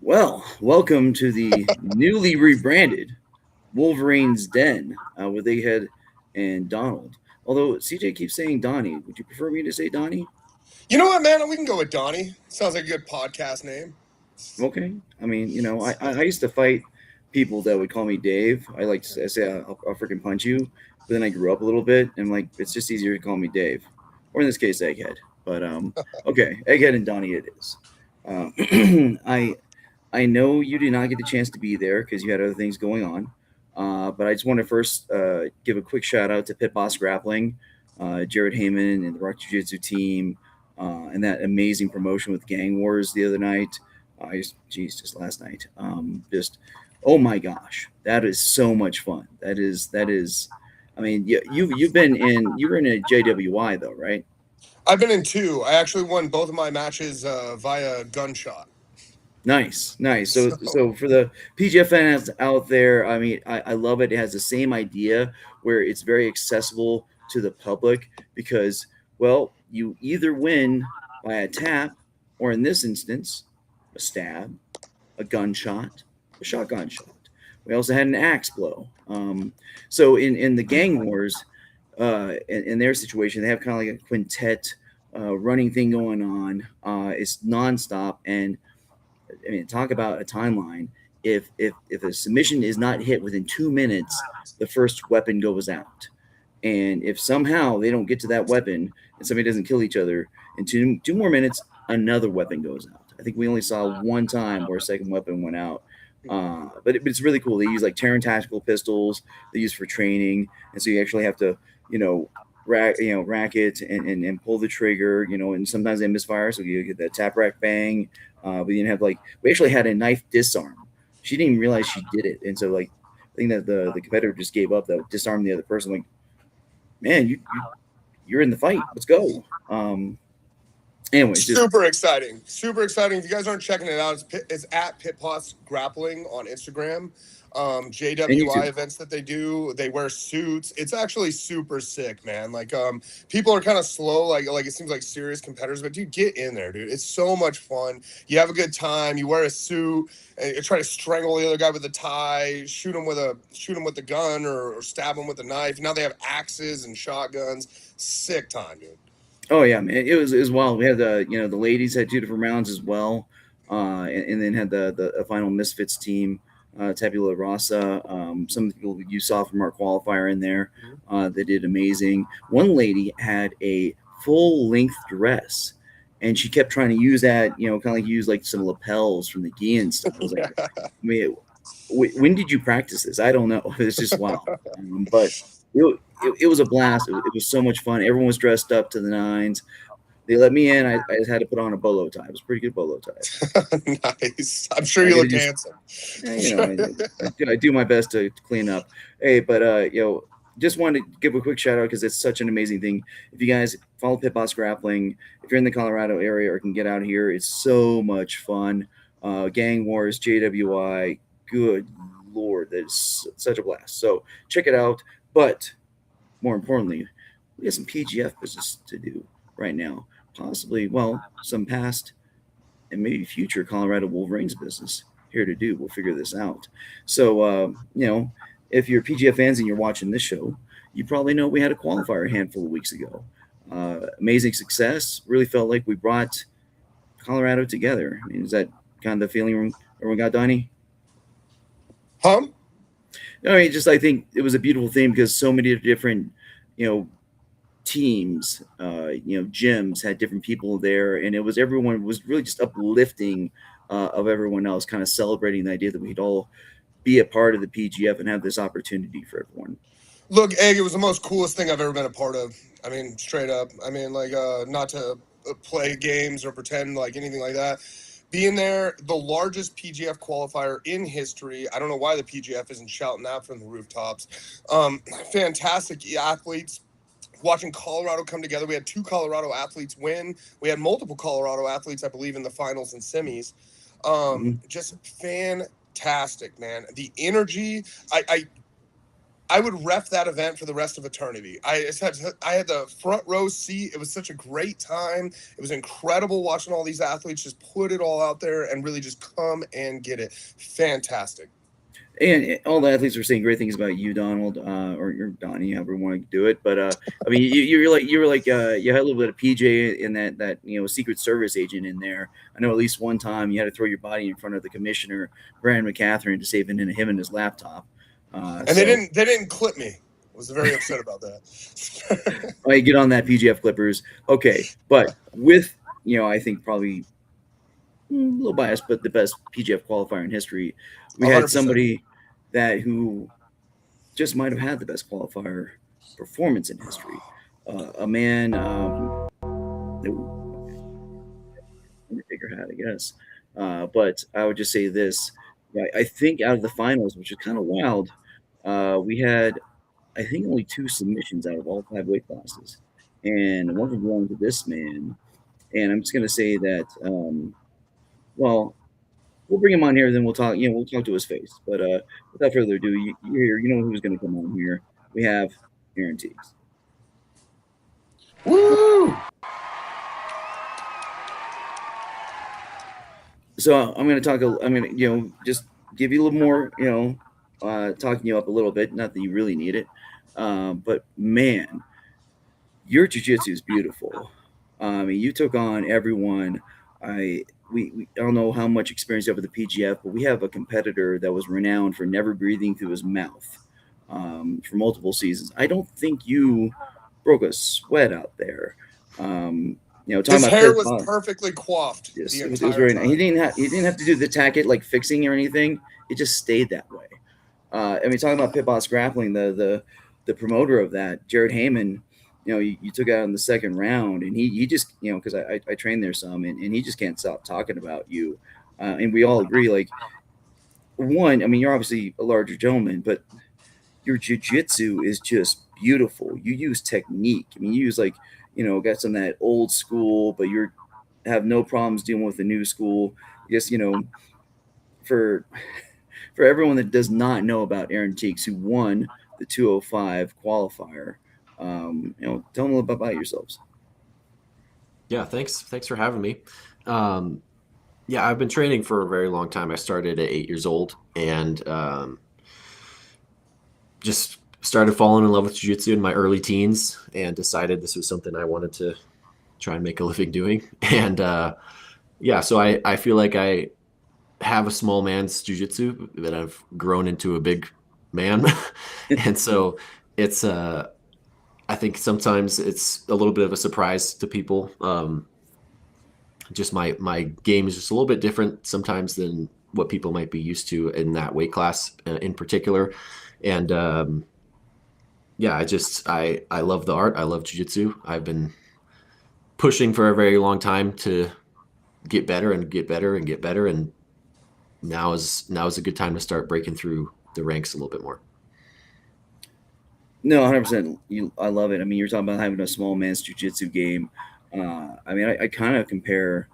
Well, welcome to the newly rebranded Wolverines Den with Egghead and Donald. Although CJ keeps saying Donnie, would you prefer me to say Donnie? You know what, man? We can go with Donnie. Sounds like a good podcast name. Okay. I mean, I used to fight people that would call me Dave. I like to say I'll freaking punch you. But then I grew up a little bit and like it's just easier to call me Dave, or in this case, Egghead. But okay, Egghead and Donnie it is. I know you did not get the chance to be there because you had other things going on. But I just want to first give a quick shout out to Pit Boss Grappling, Jared Heyman, and the Rock Jiu Jitsu team, and that amazing promotion with Gang Wars the other night. Just last night. Oh my gosh, that is so much fun. That is. I mean, you were in a JWI though, right? I've been in two. I actually won both of my matches via gunshot. Nice, nice. So, So so for the PGF fans out there, I mean, I love it. It has the same idea where it's very accessible to the public because, well, you either win by a tap, or in this instance, a stab, a gunshot, a shotgun shot. We also had an axe blow. So in the gang wars, in their situation, they have kind of like a quintet running thing going on. It's nonstop, and I mean, talk about a timeline. If a submission is not hit within 2 minutes, the first weapon goes out. And if somehow they don't get to that weapon and somebody doesn't kill each other in two more minutes, another weapon goes out. I think we only saw one time where a second weapon went out. But it's really cool. They use like Terran tactical pistols they use for training, and so you actually have to, you know, rack it and pull the trigger, and sometimes they misfire, so you get that tap rack bang. We didn't have like we actually had a knife disarm. She didn't even realize she did it, and so like I think that the competitor just gave up, that disarmed the other person. Like, man, you're in the fight. Let's go. Anyways, just super exciting. Super exciting. If you guys aren't checking it out, it's at Pitboss Grappling on Instagram. and JWI YouTube. events that they do, they wear suits. It's actually super sick, man. People are kind of slow, like it seems like serious competitors, but dude, get in there, dude. It's so much fun. You have a good time. You wear a suit and you try to strangle the other guy with a tie, shoot him with a gun, or stab him with a knife. Now they have axes and shotguns. Sick time, dude. Oh yeah, man, it was wild. We had the ladies had two different rounds as well, and then had the final Misfits team, Tabula Rasa. Some of the people you saw from our qualifier in there, they did amazing. One lady had a full length dress, and she kept trying to use that, kind of like use like some lapels from the gi and stuff. I was like, I mean, when did you practice this? I don't know. It's just wild. But it was a blast. It was so much fun. Everyone was dressed up to the nines. They let me in. I just had to put on a bolo tie. It was a pretty good bolo tie. Nice. I'm sure I you got to look do, handsome. I do my best to clean up. Hey, but just wanted to give a quick shout out because it's such an amazing thing. If you guys follow Pit Boss Grappling, if you're in the Colorado area or can get out here, it's so much fun. Gang Wars, JWI, good lord, that is such a blast. So check it out. But more importantly, we got some PGF business to do right now. Possibly, well, some past and maybe future Colorado Wolverines business here to do. We'll figure this out. So, if you're PGF fans and you're watching this show, you probably know we had a qualifier a handful of weeks ago. Amazing success. Really felt like we brought Colorado together. I mean, is that kind of the feeling everyone got, Donnie? Huh? I mean, just I think it was a beautiful thing because so many different, you know, teams, gyms had different people there, and it was everyone was really just uplifting of everyone else, kind of celebrating the idea that we'd all be a part of the PGF and have this opportunity for everyone. Look, Egg, it was the most coolest thing I've ever been a part of. I mean, straight up. I mean, not to play games or pretend like anything like that. Being there, the largest PGF qualifier in history. I don't know why the PGF isn't shouting that from the rooftops. Fantastic athletes. Watching Colorado come together. We had two Colorado athletes win. We had multiple Colorado athletes, I believe, in the finals and semis. Hmm. Just fantastic, man. The energy. I I would ref that event for the rest of eternity. I had the front row seat. It was such a great time. It was incredible watching all these athletes just put it all out there and really just come and get it. Fantastic. And all the athletes were saying great things about you, Donald, or Donnie, however you want to do it. But I mean, you were like you had a little bit of PJ in that Secret Service agent in there. I know at least one time you had to throw your body in front of the commissioner, Brandon McCatherine, to save him and his laptop. And they didn't clip me. I was very upset about that. I get on that PGF Clippers. Okay, but with I think probably a little biased, but the best PGF qualifier in history. We 100%. had somebody who just might have had the best qualifier performance in history. A man, Undertaker had, I guess. But I would just say this: I think out of the finals, which is kind of wild, we had, I think, only 2 submissions out of all 5 weight classes, and one of them belonged to this man. And I'm just gonna say that, well, we'll bring him on here, then we'll talk. We'll talk to his face. But without further ado, you know who's going to come on here. We have Aaron Tiegs. Woo! So I'm going to talk. I'm going to just give you a little more. Talking you up a little bit. Not that you really need it, but man, your jiu-jitsu is beautiful. I mean, you took on everyone. We don't know how much experience you have with the PGF, but we have a competitor that was renowned for never breathing through his mouth for multiple seasons. I don't think you broke a sweat out there. Talking His about hair was perfectly coiffed. Yes, it was very nice. He didn't have to do the tacket like fixing or anything. It just stayed that way. I mean, talking about Pit Boss Grappling, the promoter of that, Jared Heyman. You took out in the second round, and he just, because I trained there some, and he just can't stop talking about you. And we all agree, like, one, I mean, you're obviously a larger gentleman, but your jiu-jitsu is just beautiful. You use technique. I mean, you use, like, got some of that old school, but you have no problems dealing with the new school. Just, for everyone that does not know about Aaron Tiegs, who won the 205 qualifier, tell them a little bit about yourselves. Yeah, thanks for having me. Yeah, I've been training for a very long time. I started at 8 years old, and just started falling in love with jiu-jitsu in my early teens, and decided this was something I wanted to try and make a living doing. And yeah, so I feel like I have a small man's jiu-jitsu, that I've grown into a big man. And so it's I think sometimes it's a little bit of a surprise to people. Just my game is just a little bit different sometimes than what people might be used to in that weight class in particular. And yeah, I love the art. I love jiu-jitsu. I've been pushing for a very long time to get better and get better and get better. And now is a good time to start breaking through the ranks a little bit more. No, 100%. I love it. I mean, you're talking about having a small man's jiu-jitsu game. I mean, I kind of compare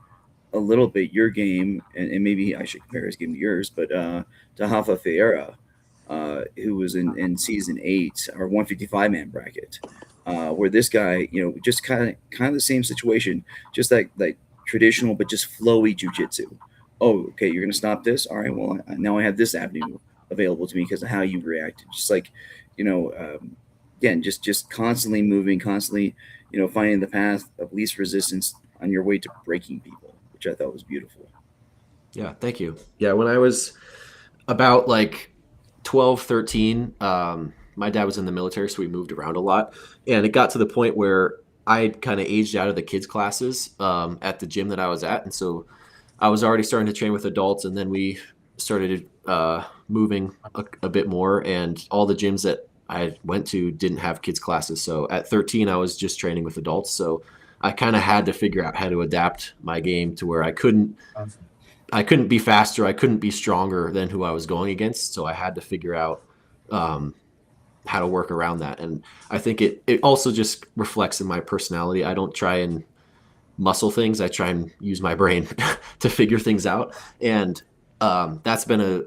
a little bit your game, and maybe I should compare his game to yours, but to Rafa Ferreira, who was in season 8, our 155-man bracket, where this guy, just kind of the same situation, just like traditional, but just flowy jiu-jitsu. Oh, okay, you're going to stop this? All right, well, now I have this avenue available to me because of how you reacted. Just like, again, just constantly moving, constantly, finding the path of least resistance on your way to breaking people, which I thought was beautiful. Yeah, thank you. Yeah, when I was about like 12, 13, my dad was in the military, so we moved around a lot. And it got to the point where I kind of aged out of the kids' classes at the gym that I was at. And so I was already starting to train with adults, and then we started moving a bit more, and all the gyms that I went to didn't have kids classes. So at 13, I was just training with adults. So I kind of had to figure out how to adapt my game to where I couldn't be faster. I couldn't be stronger than who I was going against. So I had to figure out how to work around that. And I think it also just reflects in my personality. I don't try and muscle things. I try and use my brain to figure things out. And that's been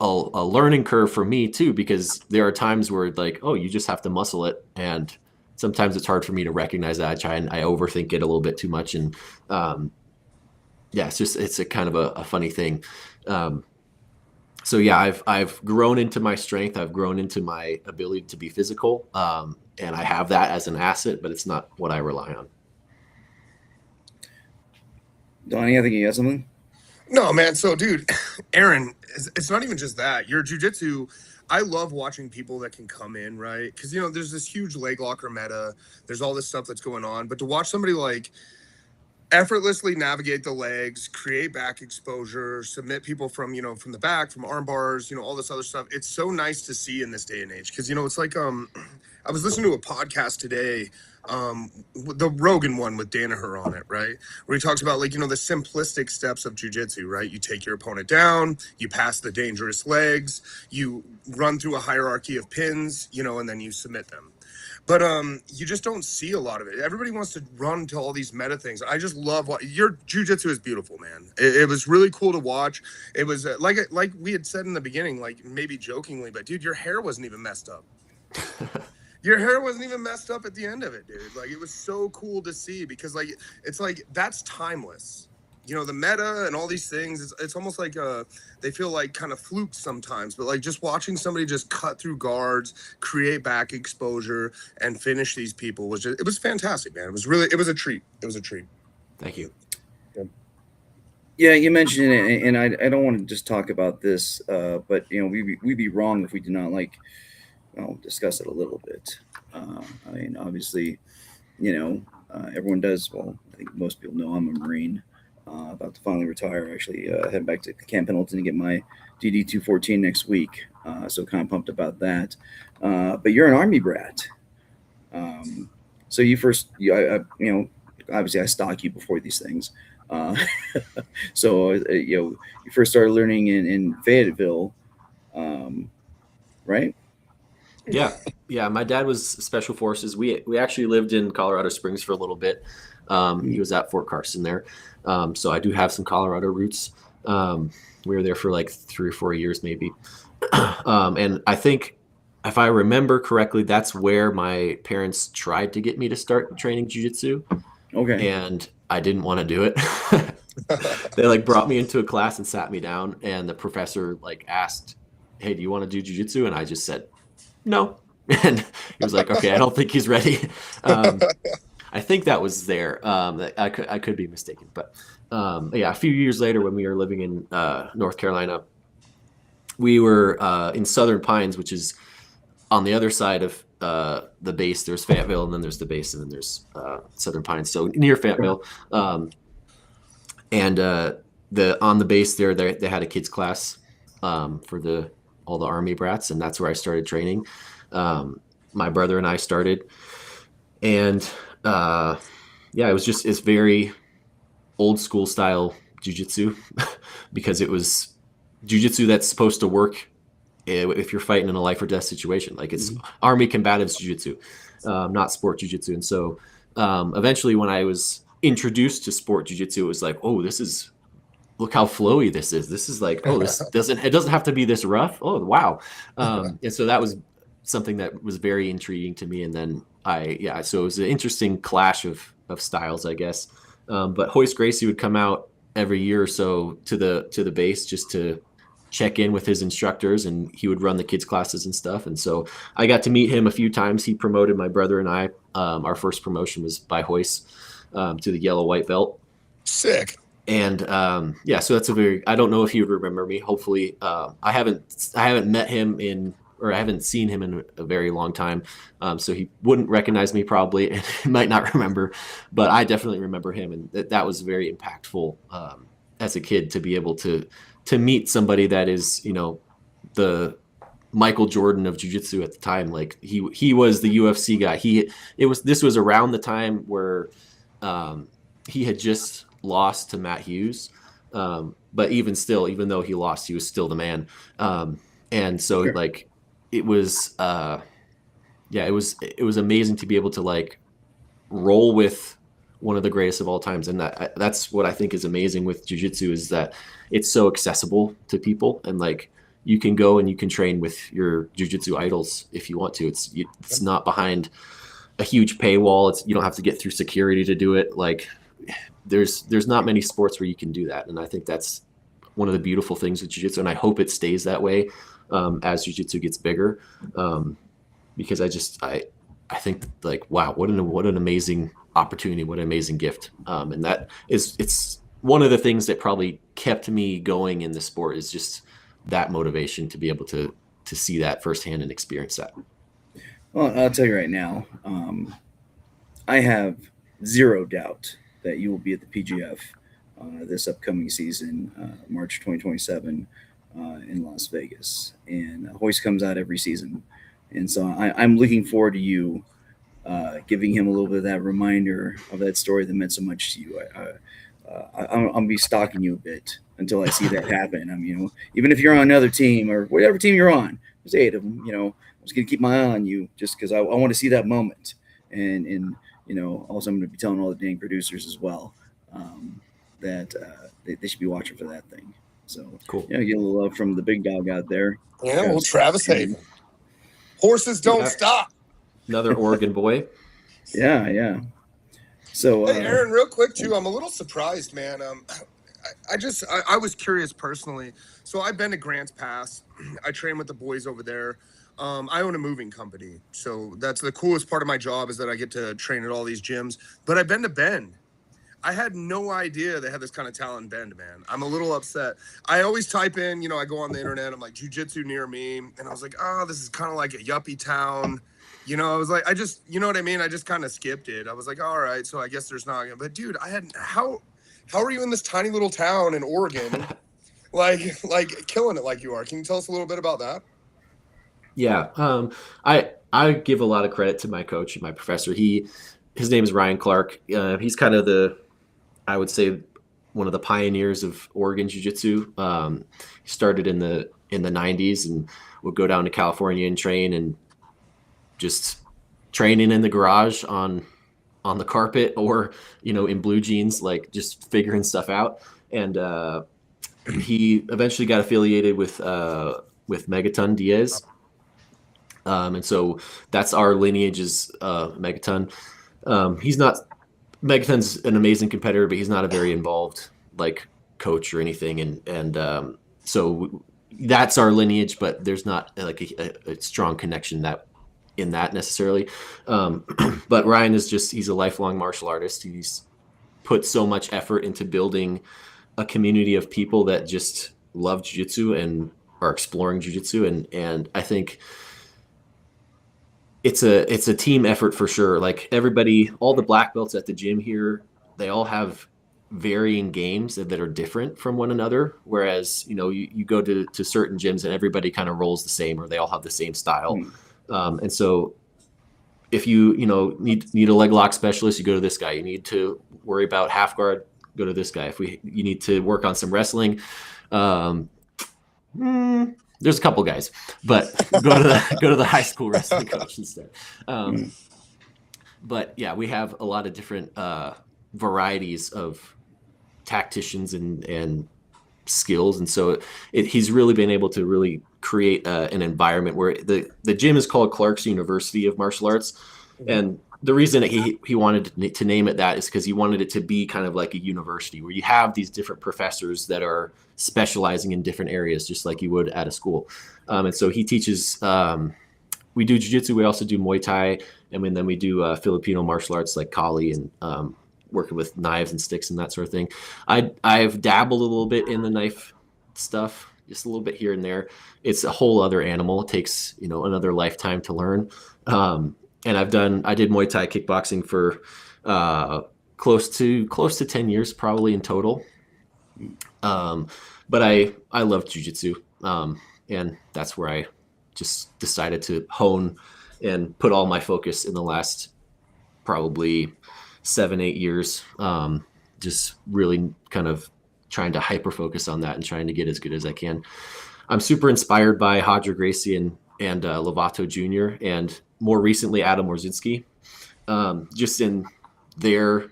a a learning curve for me too, because there are times where like, oh, you just have to muscle it, and sometimes it's hard for me to recognize that. I overthink it a little bit too much, and yeah, it's a kind of a funny thing. So yeah, I've grown into my strength. I've grown into my ability to be physical, and I have that as an asset, but it's not what I rely on. Donnie, I think you got something. No, man. So, dude, Aaron, it's not even just that. Your jujitsu, I love watching people that can come in, right? Because, there's this huge leg locker meta. There's all this stuff that's going on. But to watch somebody like effortlessly navigate the legs, create back exposure, submit people from, from the back, from arm bars, all this other stuff. It's so nice to see in this day and age. Because, it's like, I was listening to a podcast today, the Rogan one with Danaher on it, right? Where he talks about, like, the simplistic steps of jujitsu, right? You take your opponent down, you pass the dangerous legs, you run through a hierarchy of pins, and then you submit them. But you just don't see a lot of it. Everybody wants to run to all these meta things. I just love what your jujitsu is beautiful, man. It was really cool to watch. It was like we had said in the beginning, like maybe jokingly, but dude, your hair wasn't even messed up. Your hair wasn't even messed up at the end of it, dude. Like, it was so cool to see because, like, it's like that's timeless. The meta and all these things, it's almost like they feel like kind of flukes sometimes. But, like, just watching somebody just cut through guards, create back exposure, and finish these people it was fantastic, man. It was a treat. It was a treat. Thank you. Yeah, you mentioned it, and I don't want to just talk about this, but, we'd be wrong if we did not, like, I'll discuss it a little bit. I mean, obviously, everyone does. Well, I think most people know I'm a Marine. About to finally retire. Actually, heading back to Camp Pendleton to get my DD 214 next week. So kind of pumped about that. But you're an Army brat. So you first, obviously I stalk you before these things. So you first started learning in Fayetteville, right? Yeah. My dad was Special Forces. We actually lived in Colorado Springs for a little bit. He was at Fort Carson there. So I do have some Colorado roots. We were there for like 3 or 4 years, maybe. And I think if I remember correctly, that's where my parents tried to get me to start training jiu-jitsu. Okay. And I didn't want to do it. They like brought me into a class and sat me down, and the professor like asked, "Hey, do you want to do jiu-jitsu?" And I just said, "No." And he was like, "Okay, I don't think he's ready." I think that was there. I could be mistaken, but yeah, a few years later, when we were living in North Carolina, we were in Southern Pines, which is on the other side of the base. There's Fayetteville, and then there's the base, and then there's Southern Pines. So near Fayetteville, and on the base there, they had a kids class for all the Army brats, and that's where I started training. My brother and I started, and yeah, it's very old school style jiu-jitsu because it was jiu-jitsu that's supposed to work if you're fighting in a life or death situation. Like it's Army combatives jiu-jitsu, not sport jiu-jitsu. And so eventually when I was introduced to sport jiu-jitsu, it was like, oh, look how flowy this is. This is like, oh, it doesn't have to be this rough. Oh, wow. And so that was something that was very intriguing to me. And then so it was an interesting clash of styles, I guess. But Hoist Gracie would come out every year or so to the base just to check in with his instructors, and he would run the kids classes and stuff. And so I got to meet him a few times. He promoted my brother and I. Our first promotion was by Hoist to the yellow white belt. Sick. And yeah, so that's I don't know if he would remember me. Hopefully, I haven't met him I haven't seen him in a very long time. So he wouldn't recognize me probably, and he might not remember, but I definitely remember him. And that was very impactful as a kid to be able to meet somebody that is, the Michael Jordan of jiu-jitsu at the time. Like he was the UFC guy. This was around the time where he had just lost to Matt Hughes. But even still, even though he lost, he was still the man. And so sure. Like, it was it was amazing to be able to like roll with one of the greatest of all times. And that's what I think is amazing with jiu-jitsu, is that it's so accessible to people. And like, you can go and you can train with your jiu-jitsu idols if you want to. It's not behind a huge paywall. You don't have to get through security to do it. Like there's not many sports where you can do that. And I think that's one of the beautiful things with jiu-jitsu. And I hope it stays that way as jiu-jitsu gets bigger. Because I think like, wow, what an amazing opportunity, what an amazing gift. And it's one of the things that probably kept me going in the sport is just that motivation to be able to see that firsthand and experience that. Well, I'll tell you right now, I have zero doubt that you will be at the PGF this upcoming season, March 2027, in Las Vegas. And Hoist comes out every season. And so I'm looking forward to you giving him a little bit of that reminder of that story that meant so much to you. I'm gonna be stalking you a bit until I see that happen. I mean, even if you're on another team or whatever team you're on, there's 8 of them. I'm just gonna keep my eye on you just because I want to see that moment. And also I'm gonna be telling all the dang producers as well that they should be watching for that thing. So cool. Get a little love from the big dog out there. Yeah, well, Travis Hayden. Horses don't stop. Another Oregon boy. Yeah. So, hey, Aaron, real quick too, I'm a little surprised, man. I was curious personally. So I've been to Grants Pass. I train with the boys over there. I own a moving company, so that's the coolest part of my job is that I get to train at all these gyms. But I've been to Bend. I had no idea they had this kind of talent in Bend, man. I'm a little upset. I always type in, I go on the internet, I'm like, jiu-jitsu near me. And I was like, oh, this is kind of like a yuppie town. I was like, you know what I mean? I just kind of skipped it. I was like, all right, so I guess there's not. But dude, how are you in this tiny little town in Oregon, like killing it like you are? Can you tell us a little bit about that? Yeah, I give a lot of credit to my coach and my professor. His name is Ryan Clark. He's kind of I would say, one of the pioneers of Oregon Jiu-Jitsu. He started in the 90s and would go down to California and train, and just training in the garage on the carpet or in blue jeans, like just figuring stuff out. And he eventually got affiliated with Megaton Diaz, and so that's our lineage is Megaton. Megaton's an amazing competitor, but he's not a very involved like coach or anything, and so that's our lineage, but there's not like a strong connection in that necessarily. But Ryan he's a lifelong martial artist. He's put so much effort into building a community of people that just love jiu-jitsu and are exploring jiu-jitsu. And I think it's a team effort for sure. Like everybody, all the black belts at the gym here, they all have varying games that are different from one another. Whereas, you go to certain gyms and everybody kind of rolls the same, or they all have the same style. And so if you need a leg lock specialist, you go to this guy. You need to worry about half guard, go to this guy. You need to work on some wrestling, there's a couple guys, but go to the high school wrestling coach instead. But yeah, we have a lot of different varieties of tacticians and skills, and so he's really been able to really create an environment where the gym is called Clark's University of Martial Arts, and the reason that he wanted to name it that is because he wanted it to be kind of like a university where you have these different professors that are specializing in different areas, just like you would at a school. And so he teaches. We do jiu-jitsu. We also do Muay Thai, and then we do Filipino martial arts like Kali and working with knives and sticks and that sort of thing. I've dabbled a little bit in the knife stuff, just a little bit here and there. It's a whole other animal. It takes another lifetime to learn. And I did Muay Thai kickboxing for close to 10 years probably in total. But I love jiu-jitsu, and that's where I just decided to hone and put all my focus in the last probably 7-8 years. Just really kind of trying to hyper focus on that and trying to get as good as I can. I'm super inspired by Hodger Gracie and Lovato Jr. and more recently Adam Orzinski, just in the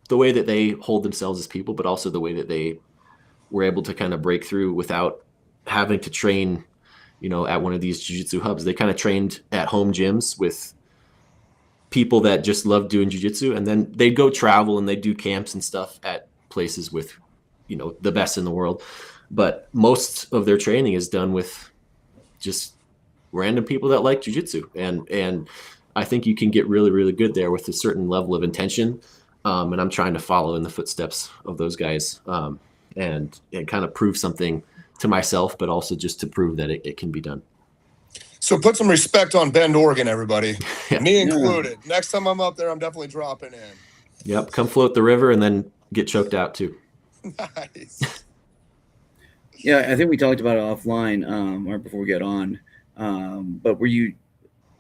way that they hold themselves as people, but also the way that they were able to kind of break through without having to train at one of these jiu-jitsu hubs. They kind of trained at home gyms with people that just love doing jiu-jitsu, and then they'd go travel and they'd do camps and stuff at places with, the best in the world. But most of their training is done with just random people that like jiu-jitsu. And I think you can get really, really good there with a certain level of intention. And I'm trying to follow in the footsteps of those guys, and kind of prove something to myself, but also just to prove that it can be done. So put some respect on Bend, Oregon, everybody. Yeah. Me included. Next time I'm up there, I'm definitely dropping in. Yep. Come float the river and then get choked out too. Nice. Yeah, I think we talked about it offline, or before we get on. But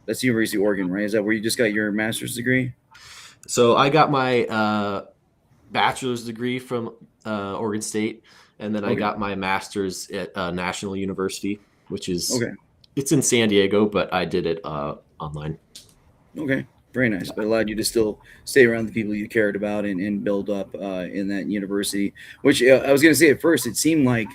that's the University of Oregon, right? Is that where you just got your master's degree? So I got my bachelor's degree from Oregon State, and then I got my master's at National University, which is it's in San Diego, but I did it online. Okay, very nice. But allowed you to still stay around the people you cared about and build up in that university. Which I was going to say at first, it seemed like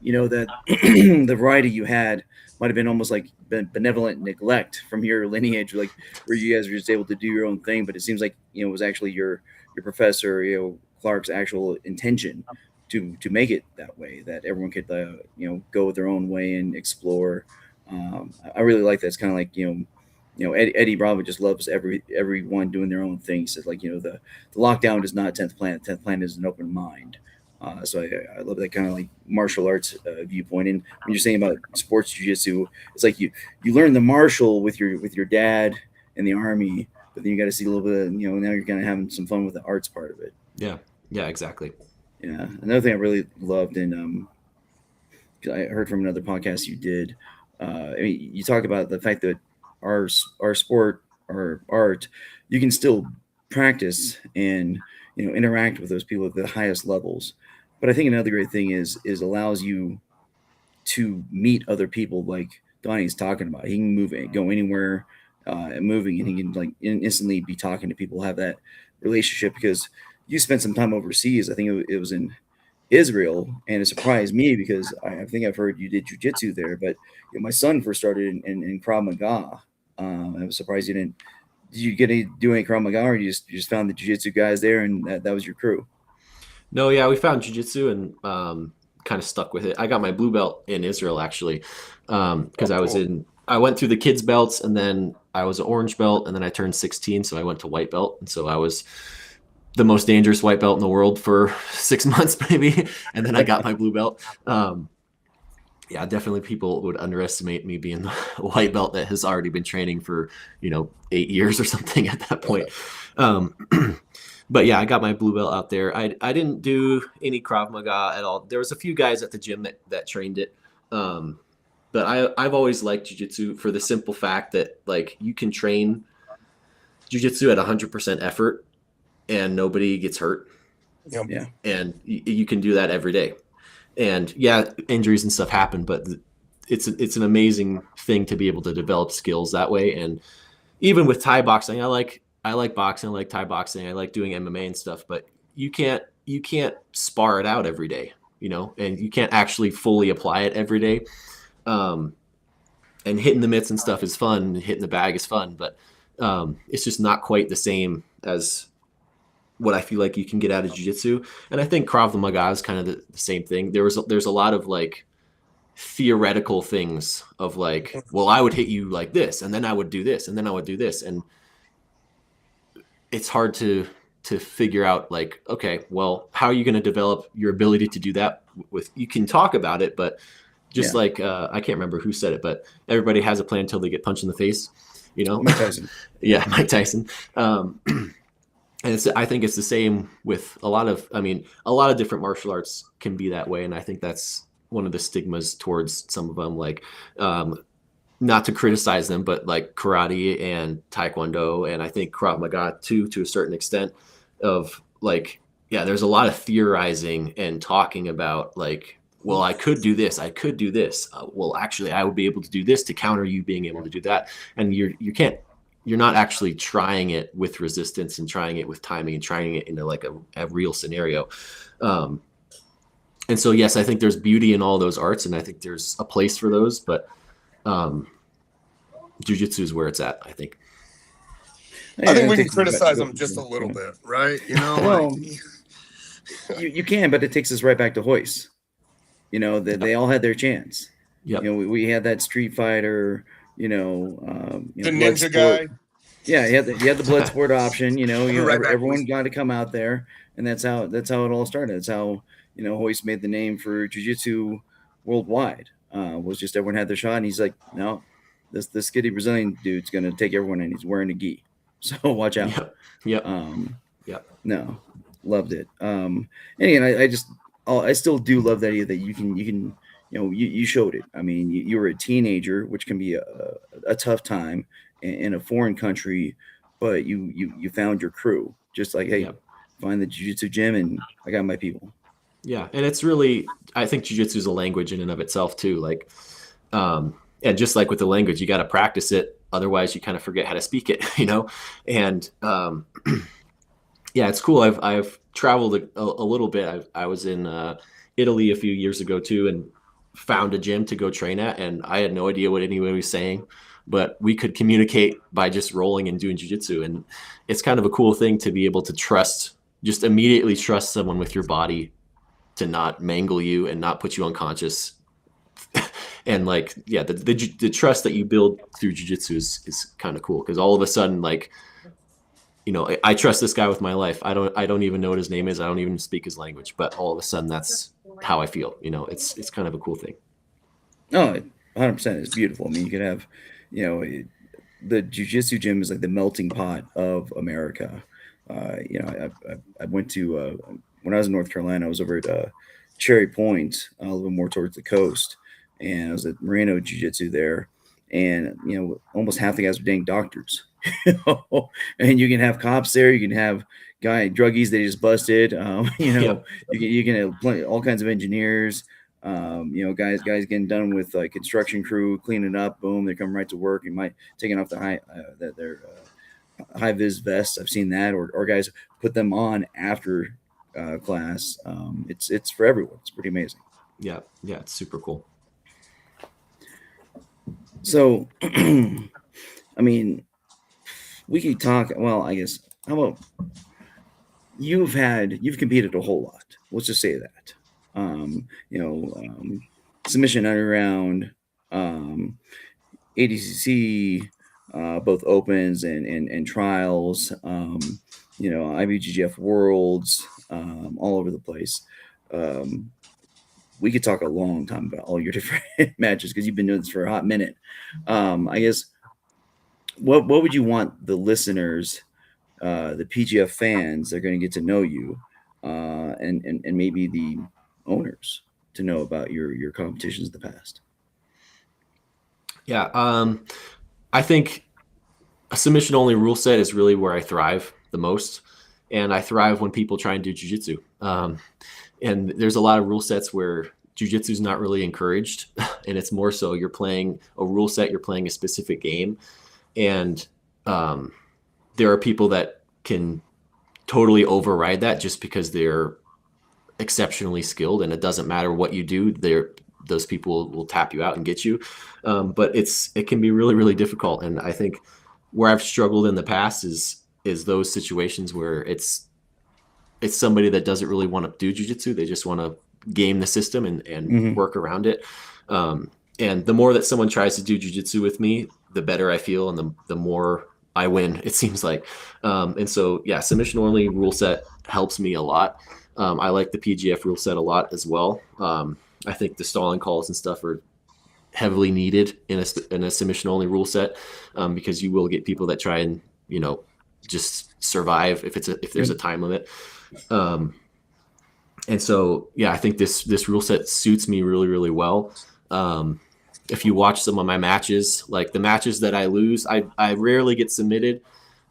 that the variety you had might have been almost like benevolent neglect from your lineage, like where you guys were just able to do your own thing. But it seems like it was actually your professor, Clark's actual intention to make it that way, that everyone could go their own way and explore. I really like that. It's kind of like Eddie Bravo just loves everyone doing their own thing. He says the lockdown is not 10th Planet. 10th Planet is an open mind. So I love that kind of like martial arts viewpoint. And when you're saying about sports jiu-jitsu, it's like you learn the martial with your dad in the army, but then you got to see a little bit of, now you're kind of having some fun with the arts part of it. Yeah, exactly. Yeah. Another thing I really loved, and I heard from another podcast you did, you talk about the fact that our sport, our art, you can still practice and interact with those people at the highest levels. But I think another great thing is allows you to meet other people, like Donnie's talking about. He can go anywhere, moving, and he can instantly be talking to people, have that relationship. Because you spent some time overseas. I think it was in Israel, and it surprised me because I think I've heard you did jujitsu there. But my son first started in Krav Maga. I was surprised you didn't. Did you get to do any Krav Maga, or you just found the jiu-jitsu guys there and that was your crew? No, yeah, we found jiu-jitsu and kind of stuck with it. I got my blue belt in Israel actually, because I went through the kids belts, and then I was an orange belt, and then I turned 16, so I went to white belt, and so I was the most dangerous white belt in the world for 6 months maybe, and then I got my blue belt. Yeah, definitely people would underestimate me being the white belt that has already been training for, 8 years or something at that point. But yeah, I got my blue belt out there. I didn't do any Krav Maga at all. There was a few guys at the gym that trained it. But I've always liked jiu-jitsu for the simple fact that you can train jiu-jitsu at 100% effort and nobody gets hurt. Yep. Yeah. And you can do that every day. And yeah, injuries and stuff happen, but it's an amazing thing to be able to develop skills that way. And even with Thai boxing, I like boxing, I like Thai boxing, I like doing MMA and stuff, but you can't spar it out every day, and you can't actually fully apply it every day. And hitting the mitts and stuff is fun, hitting the bag is fun, but it's just not quite the same as what I feel like you can get out of jiu-jitsu. And I think Krav Maga is kind of the same thing. There's a lot of theoretical things of well, I would hit you like this, and then I would do this, and then I would do this. And it's hard to figure out okay, well, how are you going to develop your ability to do that you can talk about it, but just I can't remember who said it, but everybody has a plan until they get punched in the face, Mike Tyson. Yeah, Mike Tyson. And I think it's the same with a lot of different martial arts can be that way. And I think that's one of the stigmas towards some of them, not to criticize them, but karate and taekwondo. And I think Krav Maga too, to a certain extent of there's a lot of theorizing and talking about well, I could do this. I could do this. Well, actually I would be able to do this to counter you being able to do that. And you're not actually trying it with resistance and trying it with timing and trying it into a real scenario. And so, yes, I think there's beauty in all those arts, and I think there's a place for those, but Jiu-jitsu is where it's at, I think. I think it we can takes us back. criticize them just a little bit, right? You know, like Well, you can, but it takes us right back to Hoist. They all had their chance. Yep. We had that Street Fighter, the blood ninja sport. guy. Yeah, you had the blood sport option. Right back, Everyone boys. got to come out there, and that's how it all started. That's how Hoist made the name for jiu-jitsu worldwide. Was just everyone had their shot, and he's like, no, this skinny Brazilian dude's gonna take everyone, and he's wearing a gi, so watch out. Yep. Yep. No, loved it. And again, I still do love that idea that you can you showed it. I mean, you were a teenager, which can be a tough time in a foreign country, but you found your crew. Just like, hey, Yep. find the jiu-jitsu gym, and I got my people. Yeah, and it's really, I think jiu-jitsu is a language in and of itself too. Like, and just like with the language, you got to practice it. Otherwise, you kind of forget how to speak it, And yeah, it's cool. I've traveled a little bit. I was in Italy a few years ago too, and found a gym to go train at, and I had no idea what anyone was saying, but we could communicate by just rolling and doing jiu-jitsu. And it's kind of a cool thing to be able to just immediately trust someone with your body to not mangle you and not put you unconscious. And like, yeah, the trust that you build through jiu-jitsu is kind of cool, because all of a sudden, like, I trust this guy with my life. I don't even know what his name is. I don't even speak his language, but all of a sudden that's how I feel. It's kind of a cool thing. No, 100%. It's beautiful. I mean, you could have, the jiu-jitsu gym is like the melting pot of America. I went to when I was in North Carolina. I was over at Cherry Point, a little bit more towards the coast, and I was at Moreno Jiu-Jitsu there. And almost half the guys were dang doctors. And you can have cops there. You can have druggies they just busted. Yep. You can have all kinds of engineers. Guys getting done with construction crew, cleaning up. Boom, they're coming right to work. You might taking off their high vis vests. I've seen that, or guys put them on after class. It's for everyone. It's pretty amazing. Yeah, it's super cool. So, I mean, we could talk. Well, I guess how about you've competed a whole lot. Let's just say that. Submission underground, ADCC, both opens and trials, IBGF worlds, all over the place. We could talk a long time about all your different matches because you've been doing this for a hot minute. I guess what would you want the listeners, the PGF fans, they're going to get to know you, and maybe the owners to know about your competitions in the past? Yeah, I think a submission only rule set is really where I thrive the most, and I thrive when people try and do jiu-jitsu. And there's a lot of rule sets where jiu-jitsu is not really encouraged, and it's more so you're playing a rule set, you're playing a specific game, and there are people that can totally override that just because they're exceptionally skilled, and it doesn't matter what you do, those people will tap you out and get you. But it can be really, really difficult, and I think where I've struggled in the past is those situations where it's somebody that doesn't really want to do jiu-jitsu. They just want to game the system and work around it. And the more that someone tries to do jiu-jitsu with me, the better I feel, and the more I win, it seems like. And so, yeah, submission only rule set helps me a lot. I like the PGF rule set a lot as well. I think the stalling calls and stuff are heavily needed in a submission only rule set, because you will get people that try and just survive if there's a time limit. And so, yeah, I think this rule set suits me really, really well. If you watch some of my matches, like the matches that I lose, I rarely get submitted.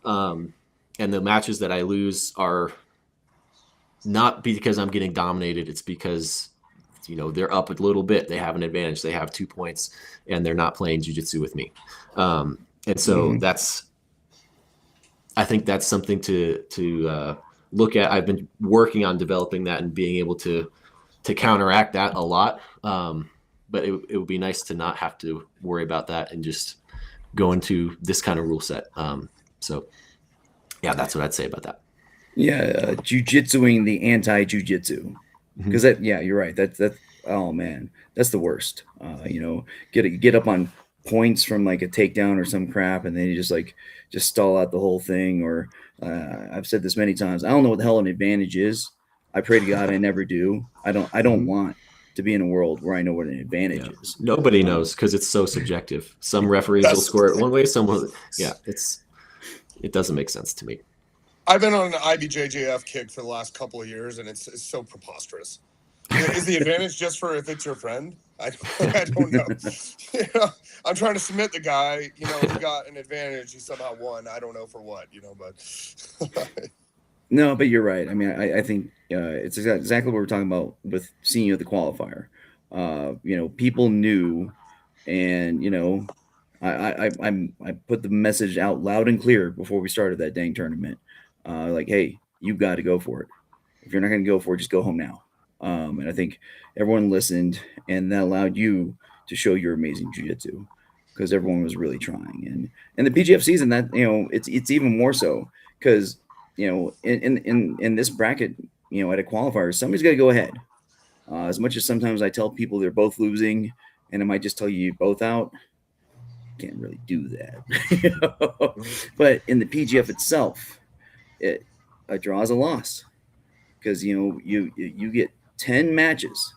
And the matches that I lose are not because I'm getting dominated. It's because, they're up a little bit. They have an advantage. They have 2 points, and they're not playing jiu-jitsu with me. And so I think that's something to look at. I've been working on developing that and being able to counteract that a lot. but it would be nice to not have to worry about that and just go into this kind of rule set. So yeah, that's what I'd say about that. Yeah, jujitsuing the anti-jujitsu, because that, yeah, you're right. That oh man, that's the worst. Get up on points from like a takedown or some crap, and then you just stall out the whole thing. Or I've said this many times. I don't know what the hell an advantage is. I pray to God I never do. I don't want to be in a world where I know what an advantage Yeah. is. Nobody knows because it's so subjective. Some referees will That's score it one way, some will. Yeah, it doesn't make sense to me. I've been on an IBJJF kick for the last couple of years, and it's so preposterous. Is the advantage just for if it's your friend? I don't know. I'm trying to submit the guy. He got an advantage. He somehow won. I don't know for what. But No, but you're right. I mean, I think it's exactly what we're talking about with seeing you at the qualifier. People knew, and I put the message out loud and clear before we started that dang tournament. Like, hey, you got to go for it. If you're not going to go for it, just go home now. And I think everyone listened, and that allowed you to show your amazing jiu-jitsu because everyone was really trying. And the PGF season, that it's even more so because in this bracket, at a qualifier, somebody's got to go ahead. As much as sometimes I tell people they're both losing, and I might just tell you both out, can't really do that. But in the PGF itself, a draw is a loss because you get 10 matches.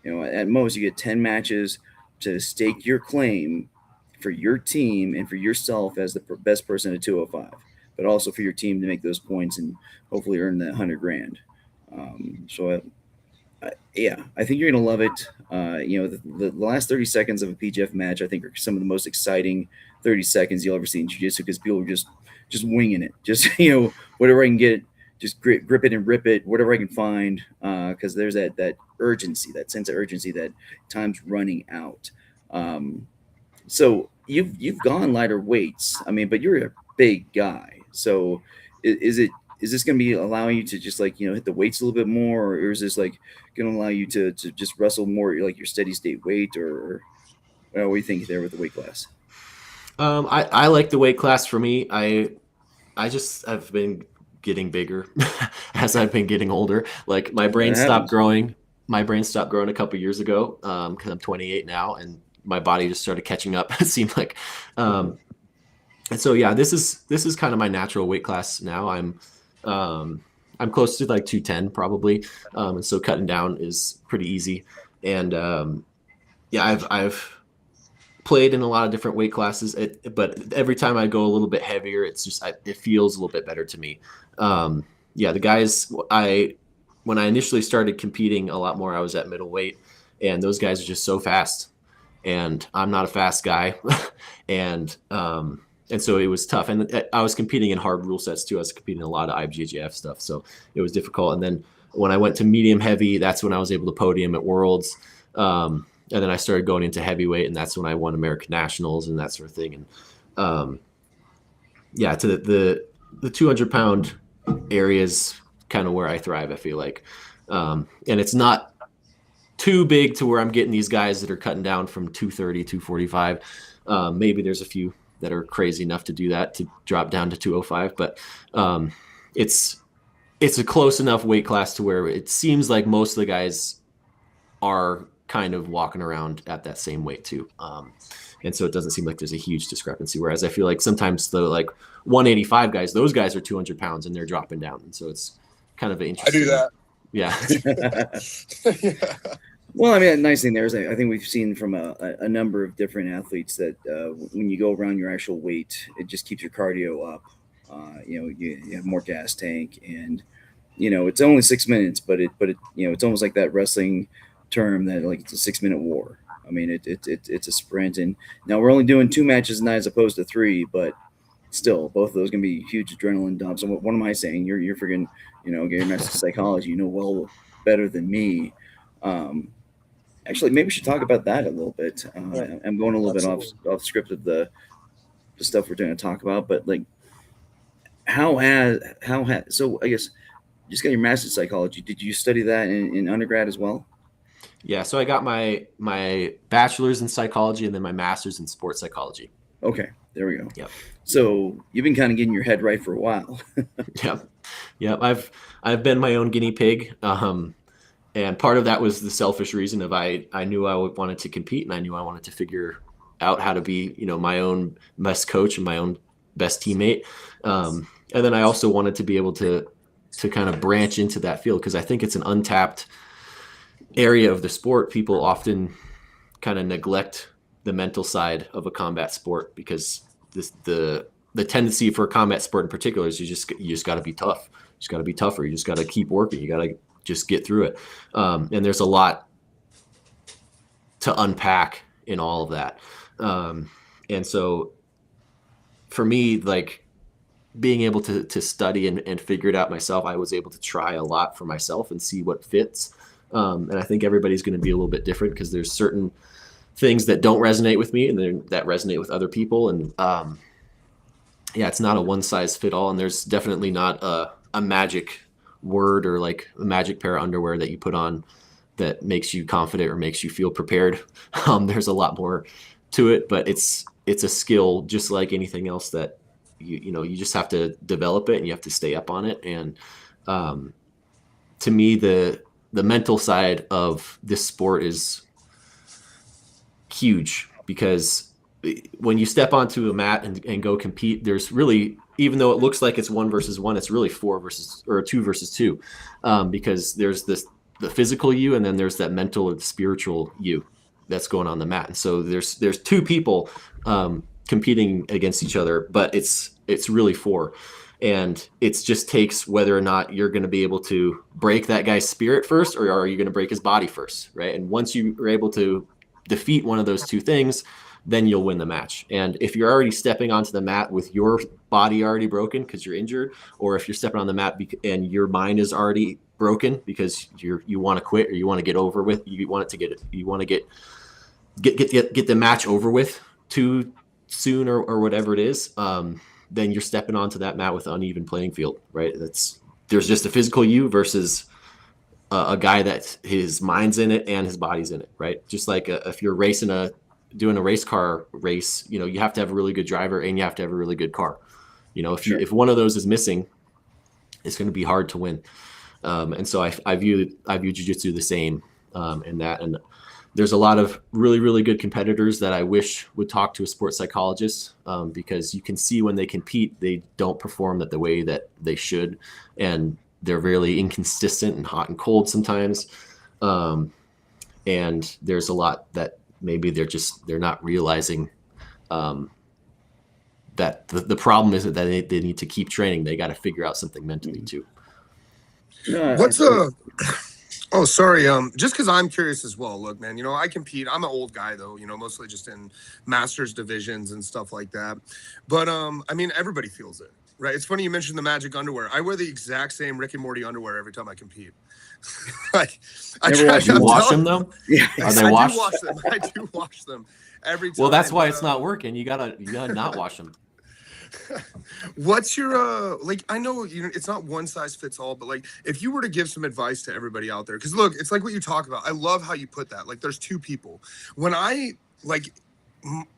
At most you get 10 matches to stake your claim for your team and for yourself as the best person at 205, but also for your team to make those points and hopefully earn that 100 grand. Yeah, I think you're gonna love it. The last 30 seconds of a PGF match, I think, are some of the most exciting 30 seconds you'll ever see in jiu-jitsu because people are just winging it, just whatever I can get, just grip it and rip it, whatever I can find, because there's that urgency, that sense of urgency that time's running out. So you've gone lighter weights, I mean, but you're a big guy, so is this going to be allowing you to just hit the weights a little bit more, or is this like going to allow you to just wrestle more like your steady state weight, or what do you think there with the weight class? I like the weight class for me. I've been getting bigger as I've been getting older. Like my brain stopped growing. My brain stopped growing a couple years ago because I'm 28 now, and my body just started catching up. It seemed like, and so yeah, this is kind of my natural weight class now. I'm close to like 210 probably, and so cutting down is pretty easy. And yeah, I've played in a lot of different weight classes, but every time I go a little bit heavier, it feels a little bit better to me. Yeah, the guys when I initially started competing a lot more, I was at middleweight, and those guys are just so fast, and I'm not a fast guy, and so it was tough. And I was competing in hard rule sets too. I was competing in a lot of IBJJF stuff, so it was difficult. And then when I went to medium heavy, that's when I was able to podium at Worlds. And then I started going into heavyweight, and that's when I won American Nationals and that sort of thing. And yeah, to the 200-pound area is kind of where I thrive, I feel like. And it's not too big to where I'm getting these guys that are cutting down from 230, 245. Maybe there's a few that are crazy enough to do that, to drop down to 205. But it's a close enough weight class to where it seems like most of the guys are kind of walking around at that same weight too. And so it doesn't seem like there's a huge discrepancy. Whereas I feel like sometimes the 185 guys, those guys are 200 pounds and they're dropping down. And so it's kind of an interesting. I do that. Yeah. Yeah. Well, I mean, the nice thing there is I think we've seen from a number of different athletes that when you go around your actual weight, it just keeps your cardio up. You have more gas tank, and it's only 6 minutes, but it's almost like that wrestling term that it's a 6 minute war. I mean, it's a sprint, and now we're only doing 2 matches a night as opposed to 3, but still, both of those can be huge adrenaline dumps. And what am I saying? You're freaking, getting your master's psychology, well better than me. Actually, maybe we should talk about that a little bit. Right. I'm going a little Absolutely. bit off script of the stuff we're going to talk about, but how so I guess you just got your master's psychology. Did you study that in undergrad as well? Yeah, so I got my bachelor's in psychology and then my master's in sports psychology. Okay, there we go. Yep. So you've been kind of getting your head right for a while. Yep. Yep. I've been my own guinea pig. And part of that was the selfish reason of I knew I wanted to compete, and I knew I wanted to figure out how to be, my own best coach and my own best teammate. And then I also wanted to be able to kind of branch into that field, because I think it's an untapped area of the sport. People often kind of neglect the mental side of a combat sport, because the tendency for a combat sport in particular is you just got to be tough. You just got to be tougher. You just got to keep working. You got to just get through it. And there's a lot to unpack in all of that. And so for me, like, being able to study and figure it out myself, I was able to try a lot for myself and see what fits. And I think everybody's going to be a little bit different, because there's certain things that don't resonate with me and that resonate with other people. And yeah, it's not a one size fit all. And there's definitely not a magic word or like a magic pair of underwear that you put on that makes you confident or makes you feel prepared. There's a lot more to it, but it's a skill just like anything else that you just have to develop it and you have to stay up on it. And to me, the mental side of this sport is huge, because when you step onto a mat and go compete, there's really, even though it looks like it's 1 versus 1, it's really 2 versus 2, because there's the physical you, and then there's that mental and spiritual you that's going on the mat. And so there's 2 people competing against each other, but it's really 4. And it just takes whether or not you're going to be able to break that guy's spirit first, or are you going to break his body first, right? And once you are able to defeat one of those 2 things, then you'll win the match. And if you're already stepping onto the mat with your body already broken because you're injured, or if you're stepping on the mat and your mind is already broken because you want to quit, or you want to get over with, you want to get the match over with too soon, or whatever it is, then you're stepping onto that mat with uneven playing field, right? There's just a physical you versus a guy that his mind's in it and his body's in it, right? Just like if you're doing a race car race, you have to have a really good driver and you have to have a really good car. If one of those is missing, it's going to be hard to win. And so I view jiu-jitsu the same in that. And there's a lot of really, really good competitors that I wish would talk to a sports psychologist, because you can see when they compete, they don't perform the way that they should. And they're really inconsistent and hot and cold sometimes. And there's a lot that maybe they're not realizing that the problem isn't that they need to keep training. They got to figure out something mentally too. Oh, sorry. Just because I'm curious as well. Look, man, I compete. I'm an old guy though, mostly just in masters divisions and stuff like that. But I mean, everybody feels it, right? It's funny you mentioned the magic underwear. I wear the exact same Rick and Morty underwear every time I compete. Like, you wash them though? Yeah. Are they washed? I do wash them every time. Well, that's why it's not working. You gotta not wash them. What's your I know it's not one size fits all, but like, if you were to give some advice to everybody out there, because look, it's like what you talk about. I love how you put that. Like, there's 2 people. When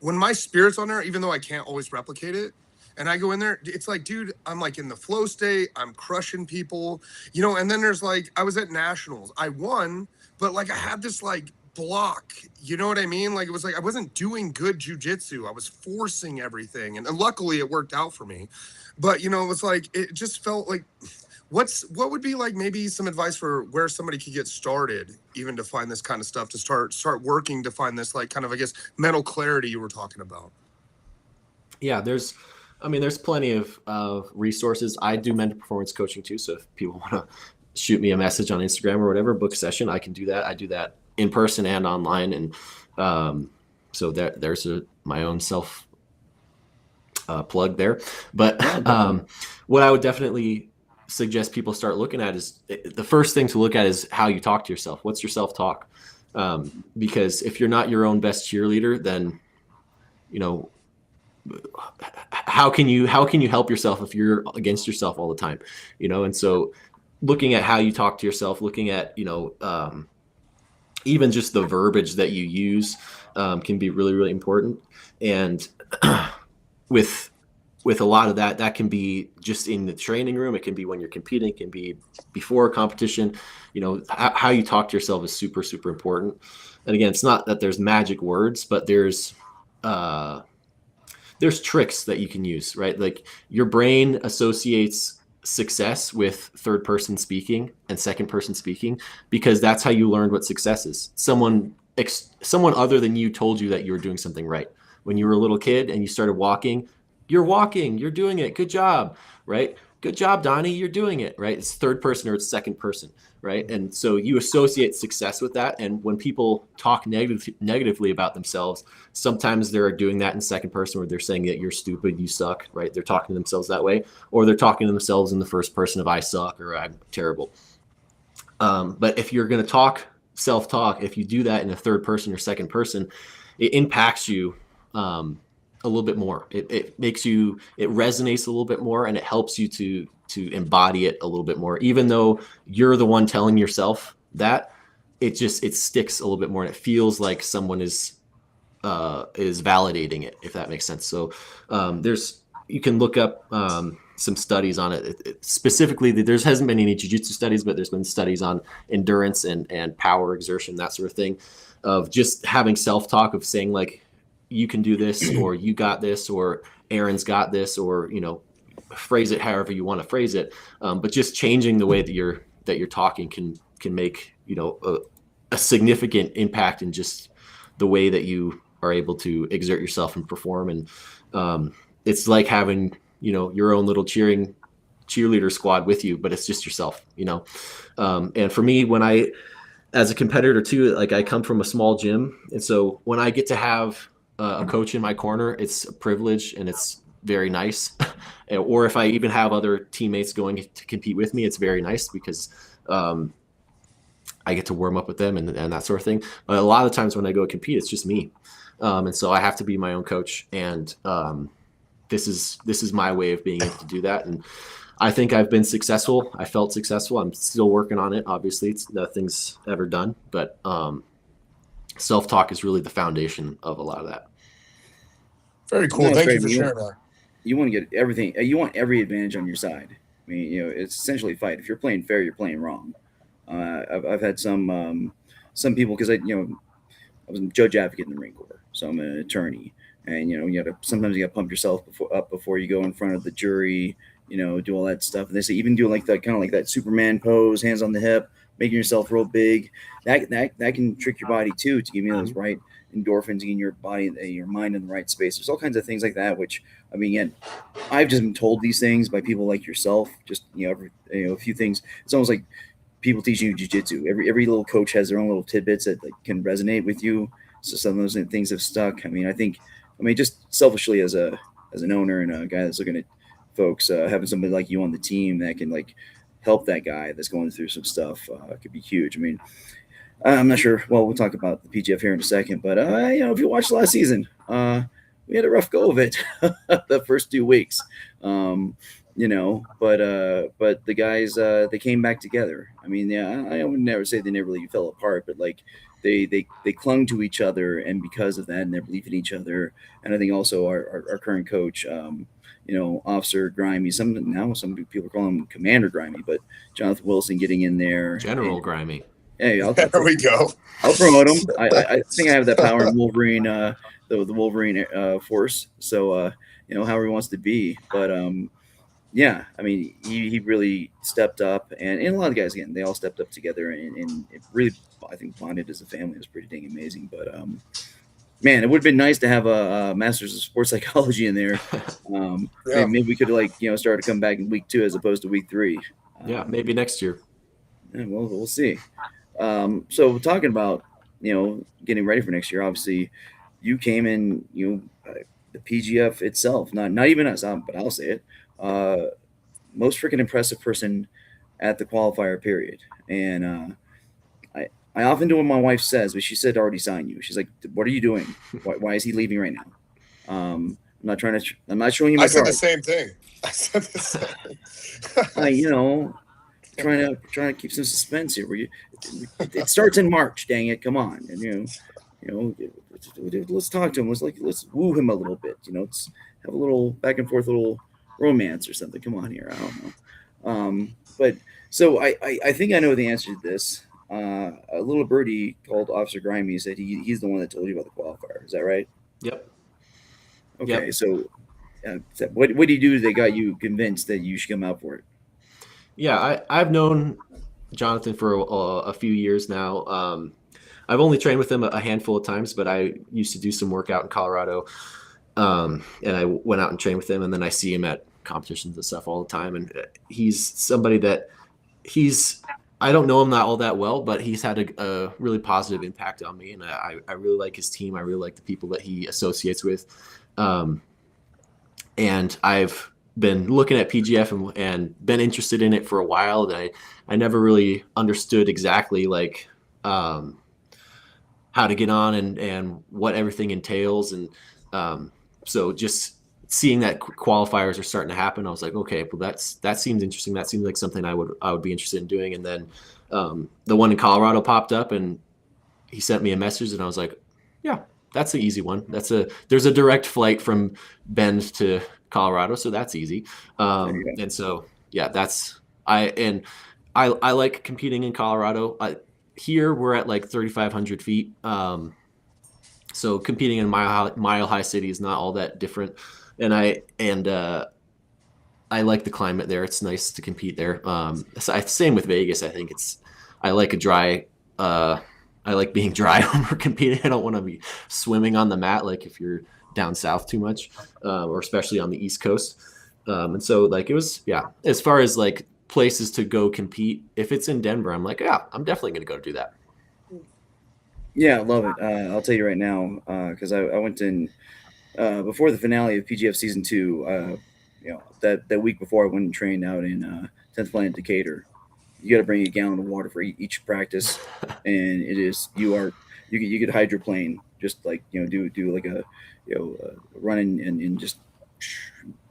when my spirit's on there, even though I can't always replicate it, and I go in there, it's like, dude, I'm like in the flow state, I'm crushing people, and then there's like, I was at nationals, I won, but like I had this like block, you know what I mean? Like, it was like I wasn't doing good jiu-jitsu. I was forcing everything, and luckily it worked out for me. But it was like, it just felt like, what would be like maybe some advice for where somebody could get started, even to find this kind of stuff, to start working to find this like kind of, I guess, mental clarity you were talking about? Yeah, there's plenty of resources. I do mental performance coaching too, so if people want to shoot me a message on Instagram or whatever, book a session, I can do that. I do that in person and online. And so there's my own self plug there. But what I would definitely suggest people start looking at is, the first thing to look at is how you talk to yourself. What's your self-talk? Because if you're not your own best cheerleader, then, how can you help yourself if you're against yourself all the time? And so looking at how you talk to yourself, looking at, even just the verbiage that you use can be really, really important. And with a lot of that can be just in the training room. It can be when you're competing. It can be before a competition. How you talk to yourself is super, super important. And again, it's not that there's magic words, but there's tricks that you can use, right? Like your brain associates success with third person speaking and second person speaking because that's how you learned what success is. Someone other than you told you that you were doing something right. When you were a little kid and you started walking, you're doing it. Good job, right? Good job, Donnie. You're doing it, right? It's third person or it's second person, right? And so you associate success with that. And when people talk negatively about themselves, sometimes they're doing that in second person where they're saying that you're stupid, you suck, right? They're talking to themselves that way, or they're talking to themselves in the first person of I suck or I'm terrible. But if you're going to talk self-talk, if you do that in a third person or second person, it impacts you a little bit more. It makes you, it resonates a little bit more, and it helps you to embody it a little bit more. Even though you're the one telling yourself that, it sticks a little bit more, and it feels like someone is validating it, if that makes sense. So you can look up some studies on it. Specifically, there hasn't been any jiu-jitsu studies, but there's been studies on endurance and power exertion, that sort of thing, of just having self-talk of saying like, you can do this, or you got this, or Aaron's got this, or phrase it however you want to phrase it. But just changing the way that you're talking can make a significant impact in just the way that you are able to exert yourself and perform. And it's like having your own little cheerleader squad with you, but it's just yourself. And for me, when I, as a competitor too, like I come from a small gym, and so when I get to have a coach in my corner, it's a privilege and it's very nice. Or if I even have other teammates going to compete with me, it's very nice because I get to warm up with them and that sort of thing. But a lot of times when I go compete, it's just me. And so I have to be my own coach. And this is my way of being able to do that. And I think I've been successful. I felt successful. I'm still working on it. Obviously, nothing's ever done, but self-talk is really the foundation of a lot of that. Very cool. Thank you for sharing that. You want to get everything. You want every advantage on your side. I mean, it's essentially a fight. If you're playing fair, you're playing wrong. I've had some people, because I was a judge advocate in the Marine Corps, so I'm an attorney, and sometimes you got to pump yourself before you go in front of the jury. Do all that stuff. And they say even do like that kind of like that Superman pose, hands on the hip, making yourself real big. That can trick your body too, to give you those right endorphins in your body, your mind in the right space. There's all kinds of things like that, which, I mean, again, I've just been told these things by people like yourself. Just a few things. It's almost like people teaching you jiu-jitsu. Every little coach has their own little tidbits that can resonate with you. So some of those things have stuck. I mean, just selfishly as an owner and a guy that's looking at folks, having somebody like you on the team that can help that guy that's going through some stuff could be huge. I mean, I'm not sure. Well, we'll talk about the PGF here in a second, but if you watched last season, we had a rough go of it the first 2 weeks. But the guys, they came back together. I mean, yeah, I would never say they never really fell apart, but they clung to each other, and because of that, and their belief in each other, and I think also our current coach, Officer Grimy. Some people call him Commander Grimy, but Jonathan Wilson getting in there. General Grimy. Hey, there we go. I'll promote him. I think I have that power in Wolverine, the Wolverine force. So however he wants to be, but yeah, I mean, he really stepped up, and a lot of guys, again, they all stepped up together, and it really, I think, bonded as a family. It was pretty dang amazing. But man, it would have been nice to have a master's of sports psychology in there. Yeah. Maybe we could start to come back in week 2 as opposed to week 3. Yeah, maybe next year. Yeah, well, we'll see. So talking about getting ready for next year, obviously you came in the PGF itself, not even us, but I'll say it, most freaking impressive person at the qualifier period. And I often do what my wife says, but she said to already sign you. She's like, "What are you doing? Why is he leaving right now?" I'm not showing you my I said card. the same thing. I said the same. trying to keep some suspense here. It starts in March. Dang it! Come on, and let's talk to him. Let's woo him a little bit. Let's have a little back and forth, little romance or something. Come on here. I don't know. But so I think I know the answer to this. A little birdie called Officer Grimy said he's the one that told you about the qualifier. Is that right? Yep. Okay. Yep. So what do you do that got you convinced that you should come out for it? Yeah, I've known Jonathan for a few years now. I've only trained with him a handful of times, but I used to do some work out in Colorado, and I went out and trained with him, and then I see him at competitions and stuff all the time. And he's somebody that I don't know him not all that well, but he's had a really positive impact on me, and I really like his team. I really like the people that he associates with. And I've been looking at PGF and been interested in it for a while. And I never really understood exactly like how to get on and what everything entails. And so just seeing that qualifiers are starting to happen, I was like, okay, well that seems interesting. That seems like something I would be interested in doing. And then the one in Colorado popped up, and he sent me a message, and I was like, yeah, that's an easy one. There's a direct flight from Bend to Colorado, so that's easy. And so yeah, I like competing in Colorado. Here we're at like 3,500 feet. So competing in Mile High City is not all that different. And I like the climate there. It's nice to compete there. Same with Vegas. I think I like a dry. I like being dry when we're competing. I don't want to be swimming on the mat like if you're down south too much, or especially on the East Coast. And so like it was, yeah. As far as like places to go compete, if it's in Denver, I'm like, yeah, I'm definitely going to go do that. Yeah, I love it. I'll tell you right now, because I went in before the finale of PGF season 2. That week before I went and trained out in 10th Planet Decatur. You got to bring a gallon of water for each practice, and you could hydroplane just like do like a run and just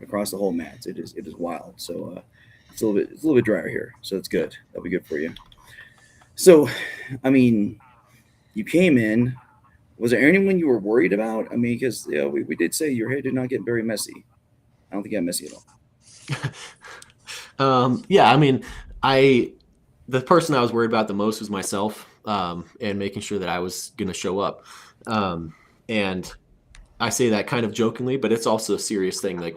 across the whole mats. It is wild. So it's a little bit drier here, so it's good. That'll be good for you. So, I mean, you came in. Was there anyone you were worried about? I mean, because we did say your hair did not get very messy. I don't think it got messy at all. Yeah, I mean, the person I was worried about the most was myself, and making sure that I was going to show up. And I say that kind of jokingly, but it's also a serious thing. Like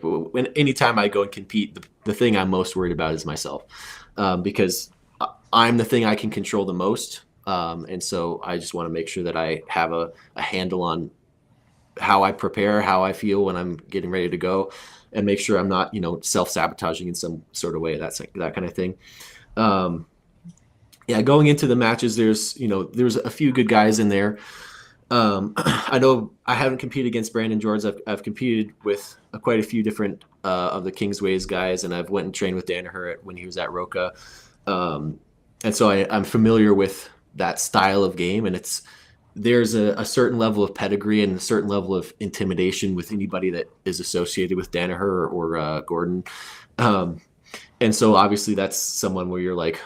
anytime I go and compete, the thing I'm most worried about is myself, because I'm the thing I can control the most. And so I just want to make sure that I have a handle on how I prepare, how I feel when I'm getting ready to go, and make sure I'm not, self-sabotaging in some sort of way. That's like that kind of thing. Yeah, going into the matches, there's a few good guys in there. I know I haven't competed against Brandon George. I've competed with quite a few different of the Kingsways guys, and I've went and trained with Danaher when he was at Roca. And so I'm familiar with that style of game, and there's a certain level of pedigree and a certain level of intimidation with anybody that is associated with Danaher or Gordon. And so obviously that's someone where you're like,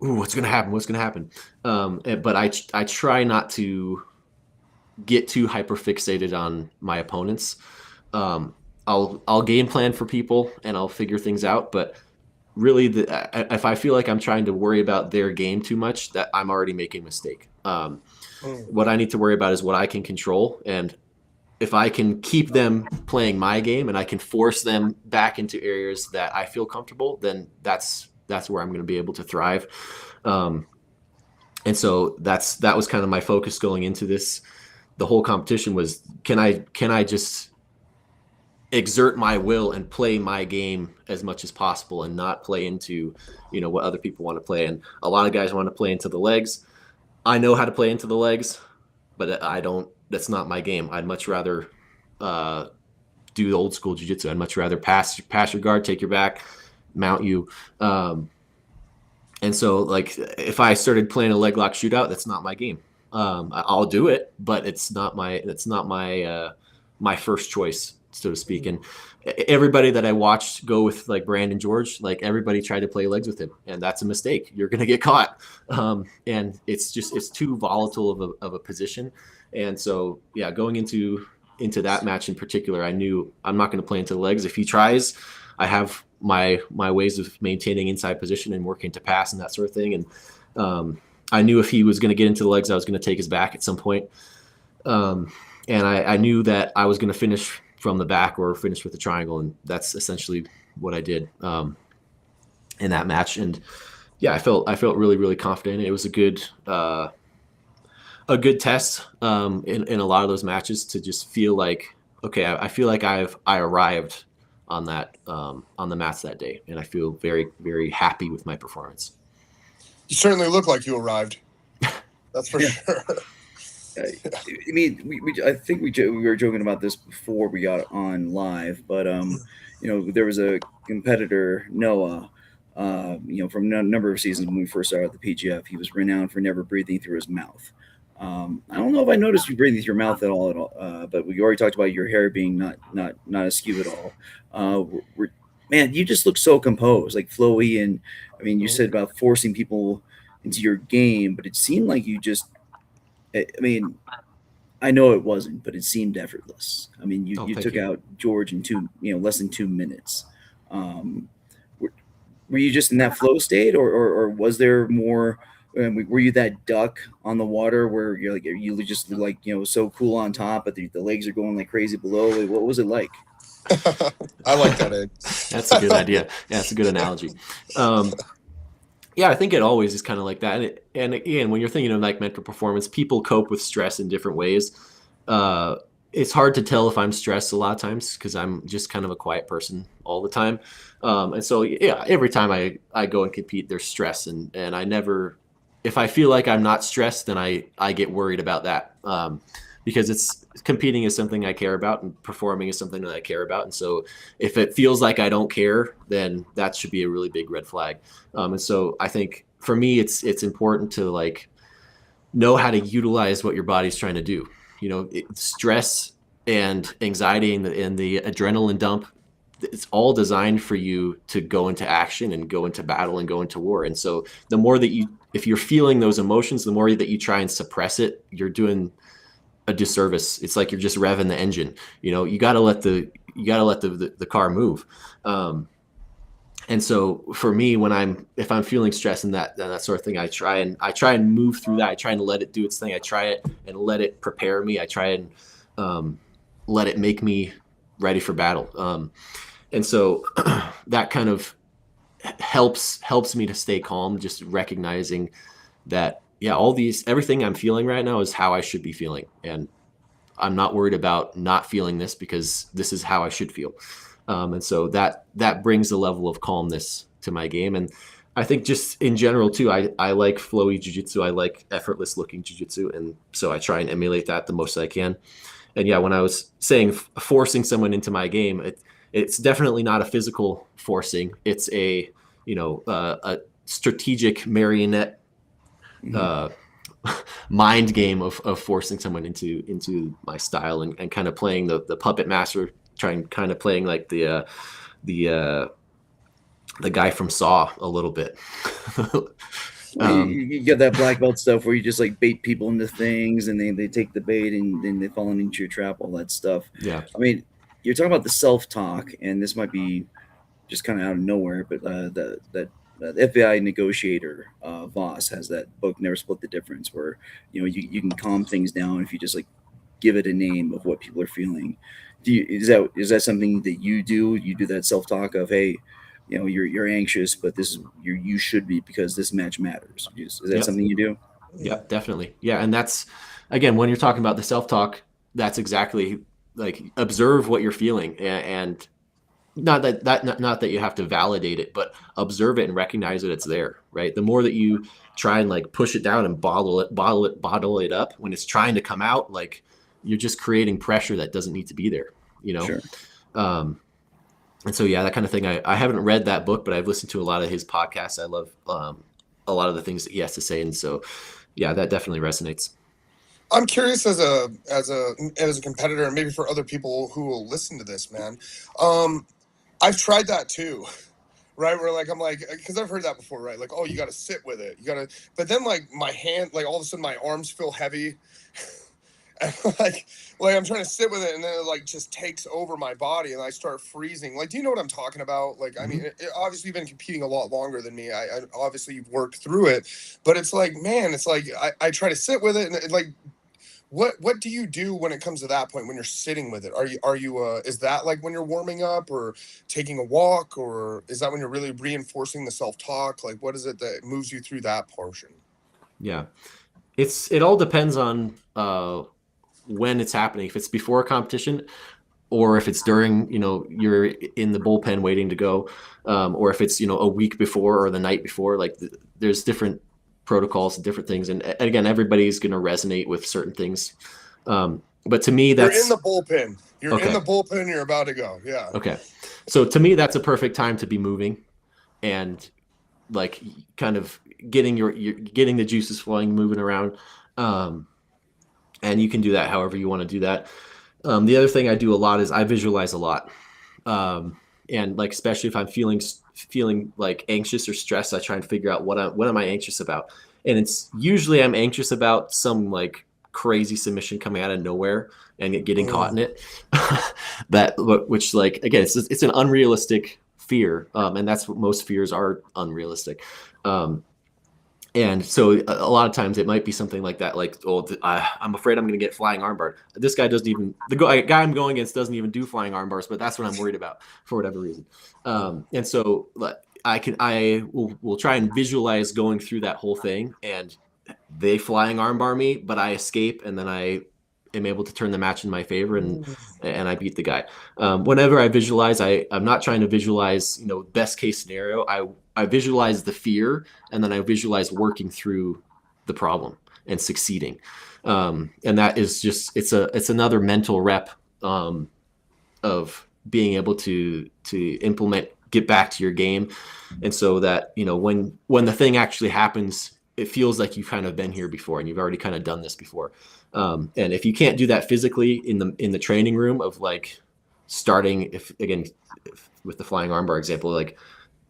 ooh, what's going to happen? What's going to happen? But I try not to get too hyper fixated on my opponents. I'll game plan for people and I'll figure things out. But really, if I feel like I'm trying to worry about their game too much, that I'm already making a mistake. What I need to worry about is what I can control. And if I can keep them playing my game and I can force them back into areas that I feel comfortable, then that's where I'm going to be able to thrive. And so that was kind of my focus going into this. The whole competition was, can I just exert my will and play my game as much as possible and not play into, what other people want to play. And a lot of guys want to play into the legs. I know how to play into the legs, but that's not my game. I'd much rather do the old school jiu-jitsu. I'd much rather pass your guard, take your back, mount you. And so like if I started playing a leg lock shootout, that's not my game. I'll do it, but it's not my first choice. so to speak. And everybody that I watched go with like Brandon George, like everybody tried to play legs with him, and that's a mistake. You're going to get caught. And it's too volatile of a position. And so, yeah, going into that match in particular, I knew I'm not going to play into the legs. If he tries, I have my ways of maintaining inside position and working to pass and that sort of thing. And I knew if he was going to get into the legs, I was going to take his back at some point. And I knew that I was going to finish from the back or finish with the triangle, and that's essentially what I did in that match. And yeah, I felt really, really confident. It was a good test in a lot of those matches to just feel like, okay, I feel like I arrived on that on the mats that day, and I feel very, very happy with my performance. You certainly look like you arrived. That's for sure. I mean, I think we were joking about this before we got on live, but there was a competitor, Noah, from a number of seasons when we first started the PGF. He was renowned for never breathing through his mouth. I don't know if I noticed you breathing through your mouth at all, but we already talked about your hair being not askew at all. Man, you just look so composed, like flowy, and I mean, you said about forcing people into your game, but it seemed like you just. I mean, I know it wasn't, but it seemed effortless. I mean, you took out George in less than 2 minutes. Were you just in that flow state, or was there more? Were you that duck on the water where you just like so cool on top, but the legs are going like crazy below? What was it like? I like that, Egg. That's a good idea. Yeah, that's a good analogy. Yeah, I think it always is kind of like that. And again, when you're thinking of like mental performance, people cope with stress in different ways. It's hard to tell if I'm stressed a lot of times because I'm just kind of a quiet person all the time. And so, yeah, every time I go and compete, there's stress. And I never, if I feel like I'm not stressed, then I get worried about that because competing is something I care about and performing is something that I care about. And so if it feels like I don't care, then that should be a really big red flag. And so I think for me, it's important to like know how to utilize what your body's trying to do. Stress and anxiety and the adrenaline dump, it's all designed for you to go into action and go into battle and go into war. And so the more that if you're feeling those emotions, the more that you try and suppress it, you're doing a disservice. It's like you're just revving the engine. You got to let the car move. And so for me, if I'm feeling stress and that sort of thing, I try and move through that. I try and let it do its thing. I try it and let it prepare me. I try and let it make me ready for battle. And so that kind of helps me to stay calm, just recognizing that, yeah, everything I'm feeling right now is how I should be feeling. And I'm not worried about not feeling this because this is how I should feel. And so that brings a level of calmness to my game. And I think just in general too, I like flowy jiu-jitsu. I like effortless looking jiu-jitsu. And so I try and emulate that the most I can. And yeah, when I was saying forcing someone into my game, it's definitely not a physical forcing. It's a strategic marionette mind game of forcing someone into my style and kind of playing the puppet master, kind of playing like the guy from Saw a little bit. You get that black belt stuff where you just like bait people into things and they take the bait and then they fall into your trap, all that stuff. Yeah. I mean, you're talking about the self-talk, and this might be just kind of out of nowhere, but the FBI negotiator, Voss, has that book, Never Split the Difference, where you can calm things down if you just like give it a name of what people are feeling. Is that something that you do? You do that self-talk of, hey, you're anxious, but you should be because this match matters. Is that something you do? Yeah, definitely. Yeah, and that's again when you're talking about the self-talk, that's exactly like observe what you're feeling and not that you have to validate it, but observe it and recognize that it's there, right? The more that you try and like push it down and bottle it up when it's trying to come out, like you're just creating pressure that doesn't need to be there, Sure. And so, yeah, that kind of thing. I haven't read that book, but I've listened to a lot of his podcasts. I love a lot of the things that he has to say. And so, yeah, that definitely resonates. I'm curious as a competitor, and maybe for other people who will listen to this, man. I've tried that too, right? Where like I'm like, because I've heard that before, right? Like, oh, you got to sit with it, you got to. But then like my hand, like all of a sudden my arms feel heavy, and like I'm trying to sit with it, and then it like just takes over my body, and I start freezing. Like, do you know what I'm talking about? Like, I mean, obviously you've been competing a lot longer than me. I obviously you've worked through it, but it's like, man, it's like I try to sit with it, and it, like what do you do when it comes to that point when you're sitting with it? Are you is that like when you're warming up or taking a walk, or is that when you're really reinforcing the self-talk? Like what is it that moves you through that portion? Yeah, it all depends on when it's happening. If it's before a competition, or if it's during, you're in the bullpen waiting to go, or if it's a week before or the night before. Like there's different protocols and different things, and again, everybody's going to resonate with certain things. But to me, You're in that's the bullpen. You're in okay. the bullpen. You're about to go. Yeah. Okay, so to me, that's a perfect time to be moving and like kind of getting your getting the juices flowing, moving around. And you can do that however you want to do that. The other thing I do a lot is I visualize a lot. And like, especially if I'm feeling like anxious or stressed, I try and figure out what am I anxious about. And it's usually I'm anxious about some like crazy submission coming out of nowhere and getting caught in it. Which like, again, it's an unrealistic fear. And that's what most fears are, unrealistic. And so a lot of times it might be something like that, like, oh, I'm afraid I'm going to get flying armbar. This guy doesn't even, the guy I'm going against doesn't even do flying armbars, but that's what I'm worried about for whatever reason. And so I will try and visualize going through that whole thing, and they flying armbar me, but I escape, and then I am able to turn the match in my favor, and I beat the guy. Whenever I visualize, I'm not trying to visualize, best case scenario. I visualize the fear, and then I visualize working through the problem and succeeding. And that is just, it's another mental rep of being able to get back to your game. And so that, when the thing actually happens, it feels like you've kind of been here before and you've already kind of done this before. And if you can't do that physically in the training room of like starting, if with the flying armbar example, like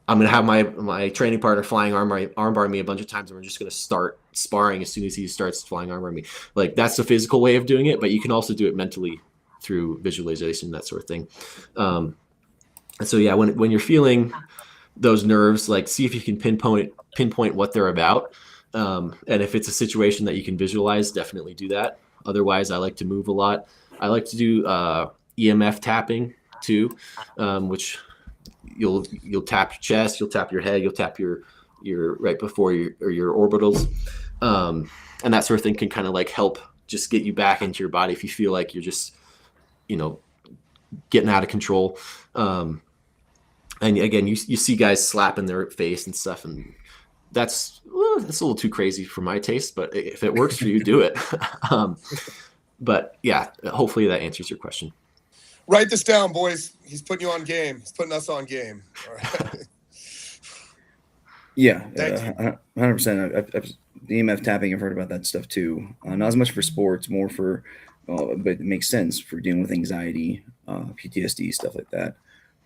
I'm going to have my training partner flying armbar me a bunch of times, and we're just going to start sparring as soon as he starts flying armbar me. Like that's the physical way of doing it, but you can also do it mentally through visualization, that sort of thing. And so, yeah, when you're feeling those nerves, like see if you can pinpoint what they're about. And if it's a situation that you can visualize, definitely do that. Otherwise, I like to move a lot. I like to do EMF tapping too, which you'll tap your chest, you'll tap your head, you'll tap your right before your orbitals, and that sort of thing can kind of like help just get you back into your body if you feel like you're just getting out of control. And again, you see guys slapping their face and stuff, and that's a little too crazy for my taste, but if it works for you, do it. But yeah, hopefully that answers your question. Write this down, boys. He's putting you on game. He's putting us on game. All right. Yeah, 100%. The EMF tapping, I've heard about that stuff too. Not as much for sports, more for, but it makes sense for dealing with anxiety, PTSD, stuff like that.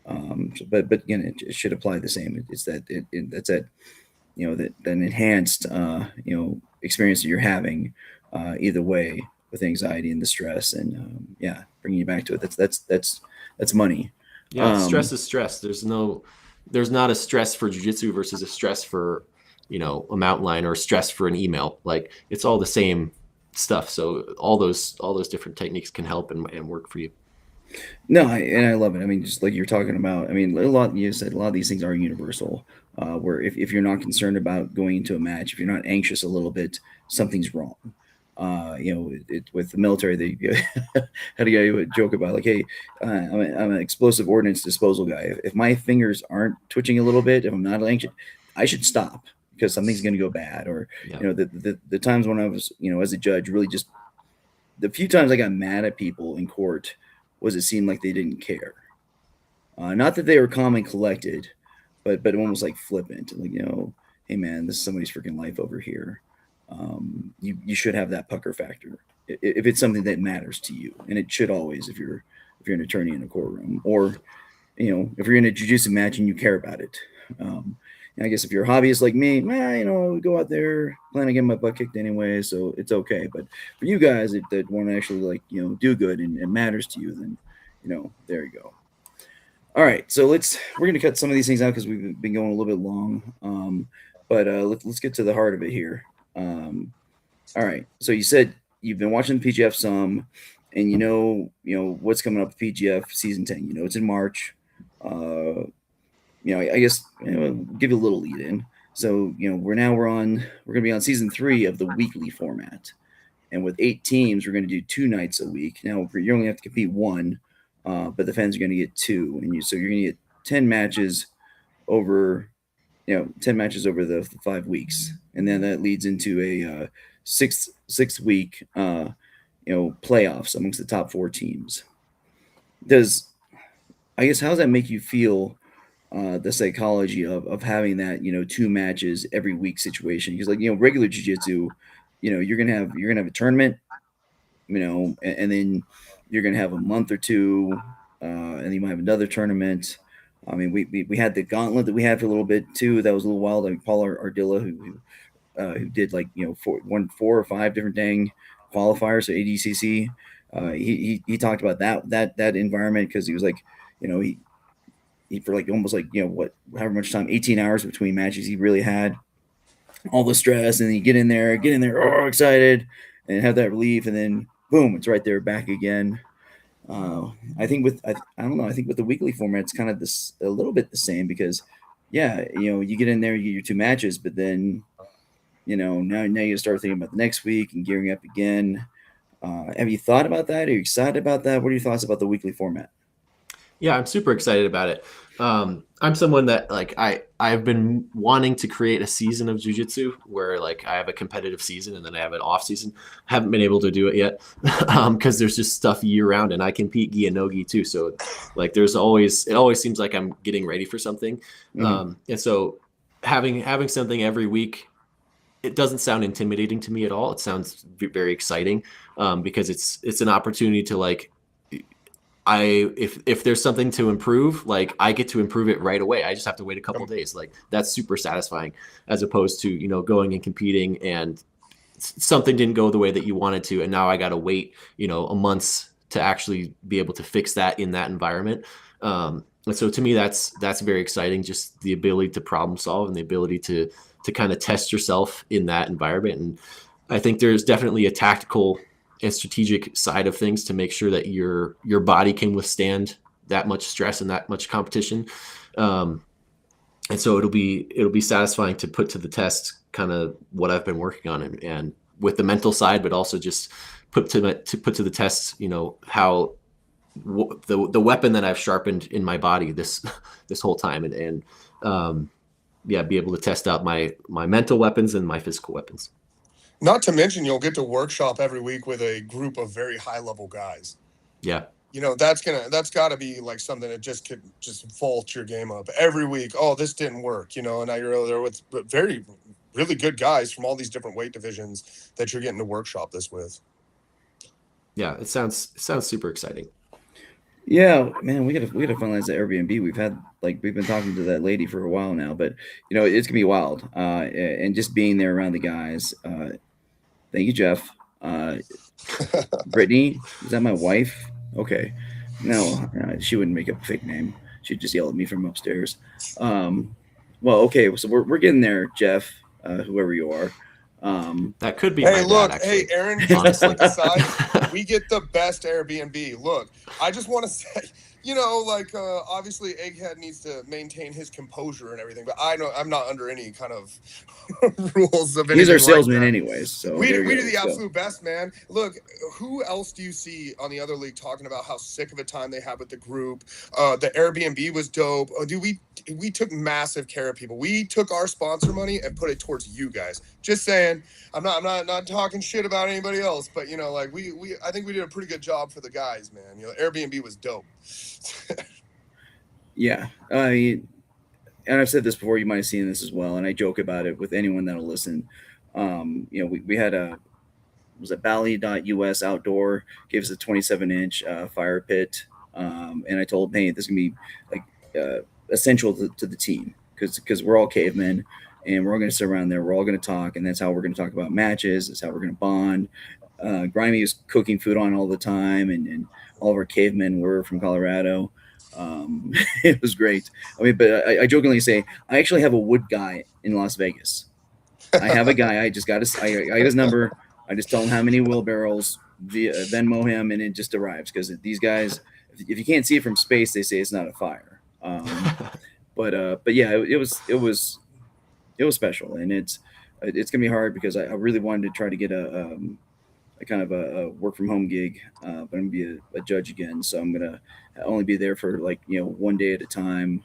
But again, it should apply the same. It's that that's that that enhanced experience that you're having either way with anxiety and the stress, and bringing you back to it. That's money. Yeah, stress is stress. There's not a stress for jiu-jitsu versus a stress for a mountain lion, or a stress for an email. Like it's all the same stuff. So all those different techniques can help and work for you. No, I love it. I mean, just like you're talking about, I mean, you said a lot of these things are universal, where if you're not concerned about going into a match, if you're not anxious a little bit, something's wrong. With the military, they had a guy who would joke about like, hey, I'm an explosive ordnance disposal guy. If my fingers aren't twitching a little bit, if I'm not anxious, I should stop because something's going to go bad. Or, the times when I was, as a judge, really just the few times I got mad at people in court was it seemed like they didn't care. Not that they were calm and collected, but almost like flippant. Like, hey man, this is somebody's freaking life over here. You should have that pucker factor. if it's something that matters to you, and it should always if you're an attorney in a courtroom, or if you're in a jiu-jitsu match and you care about it. And I guess if you're a hobbyist like me, go out there, plan on getting my butt kicked anyway, so it's okay. But for you guys that want to actually do good and it matters to you, then there you go. All right, so we're gonna cut some of these things out because we've been going a little bit long. But let's get to the heart of it here. All right, so you said you've been watching the PGF some, and you know what's coming up with PGF season 10. It's in March. I guess give you a little lead in. So we're gonna be on season 3 of the weekly format, and with 8 teams, we're gonna do 2 nights a week. Now you only have to compete 1, but the fans are gonna get 2, and so you're gonna get 10 matches over 10 matches over the 5 weeks, and then that leads into a 6 week playoffs amongst the top 4 teams. How does that make you feel? The psychology of having that 2 matches every week situation, because regular jiu-jitsu, you're gonna have a tournament, and then you're gonna have a month or 2, and you might have another tournament. I mean, we had the gauntlet that we had for a little bit too. That was a little wild. Like Paul Ardilla, who did 4 or 5 different dang qualifiers, so ADCC. He talked about that environment because he was like, he for almost however much time, 18 hours between matches, he really had all the stress, and then you get in there, oh, excited, and have that relief, and then boom, it's right there back again. I think I don't know. I think with the weekly format, it's kind of a little bit the same because, you get in there, you get your 2 matches, but then, now you start thinking about the next week and gearing up again. Have you thought about that? Are you excited about that? What are your thoughts about the weekly format? Yeah, I'm super excited about it. I'm someone that I've been wanting to create a season of jiu-jitsu where I have a competitive season and then I have an off season. Haven't been able to do it yet because there's just stuff year round, and I compete gi and no gi too. So it always seems like I'm getting ready for something. Mm-hmm. And so having something every week, it doesn't sound intimidating to me at all. It sounds very exciting because it's an opportunity to if there's something to improve, I get to improve it right away. I just have to wait a couple of days. That's super satisfying, as opposed to going and competing and something didn't go the way that you wanted to, and now I got to wait a month to actually be able to fix that in that environment. And so to me, that's very exciting. Just the ability to problem solve and the ability to kind of test yourself in that environment. And I think there's definitely a tactical and strategic side of things to make sure that your body can withstand that much stress and that much competition. And so it'll be satisfying to put to the test kind of what I've been working on, and with the mental side, but also just put to the test, how the weapon that I've sharpened in my body this whole time, and be able to test out my mental weapons and my physical weapons. Not to mention, you'll get to workshop every week with a group of very high level guys. Yeah. That's got to be something that just could vault your game up every week. Oh, this didn't work, and now you're there with very, really good guys from all these different weight divisions that you're getting to workshop this with. Yeah, it sounds super exciting. Yeah, man, we gotta finalize the Airbnb. We've been talking to that lady for a while now, but it's gonna be wild. And just being there around the guys. Thank you, Jeff. Brittany, is that my wife? Okay. No, she wouldn't make up a fake name. She'd just yell at me from upstairs. Well, okay, so we're getting there, Jeff, whoever you are. That could be. Hey, my look, dad, actually. hey, Aaron, just a quick aside, we get the best Airbnb. Look, I just want to say, obviously Egghead needs to maintain his composure and everything, but I know I'm not under any kind of rules of anything. He's our salesman that. anyways, so we do the absolute best, man. Look, who else do you see on the other league talking about how sick of a time they had with the group? The Airbnb was dope. Oh, dude, we took massive care of people. We took our sponsor money and put it towards you guys. Just saying. I'm not talking shit about anybody else, but I think we did a pretty good job for the guys, man. Airbnb was dope. Yeah, and I've said this before. You might have seen this as well, and I joke about it with anyone that'll listen. We had was it Bally.us outdoor, gave us a 27-inch fire pit. And I told him, hey, this is going to be like essential to the team because we're all cavemen and we're all going to sit around there. We're all going to talk, and that's how we're going to talk about matches. That's how we're going to bond. Grimy was cooking food on all the time, and all of our cavemen were from Colorado. It was great. I mean, but I jokingly say I actually have a wood guy in Las Vegas. I have a guy. I just got his. I got his number. I just tell him how many wheelbarrows via Venmo him, and it just arrives because these guys, if you can't see it from space, they say it's not a fire. But yeah, it was special, and it's gonna be hard because I really wanted to try to get a kind of a work from home gig, but I'm gonna be a judge again, so I'm gonna only be there for like 1 day at a time.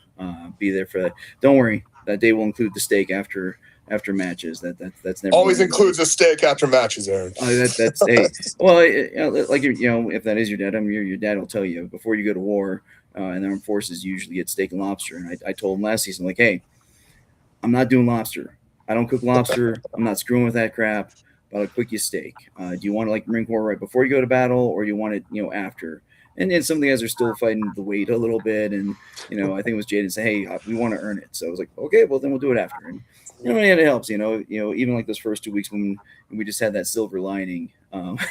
Be there for that. Don't worry, that day will include the steak after matches. That's never Always includes a steak after matches, Aaron. That's hey. Well, like if that is your dad, your dad will tell you before you go to war. And the armed forces usually get steak and lobster. And I told him last season, like, hey, I'm not doing lobster. I don't cook lobster. I'm not screwing with that crap. But I'll cook you steak. Do you want it like Marine Corps right before you go to battle, or you want it after? And then some of the guys are still fighting the weight a little bit, and I think it was Jaden said, "Hey, we want to earn it." So I was like, "Okay, well then we'll do it after." And yeah, it helps. Even like those first 2 weeks when we just had that silver lining. Can't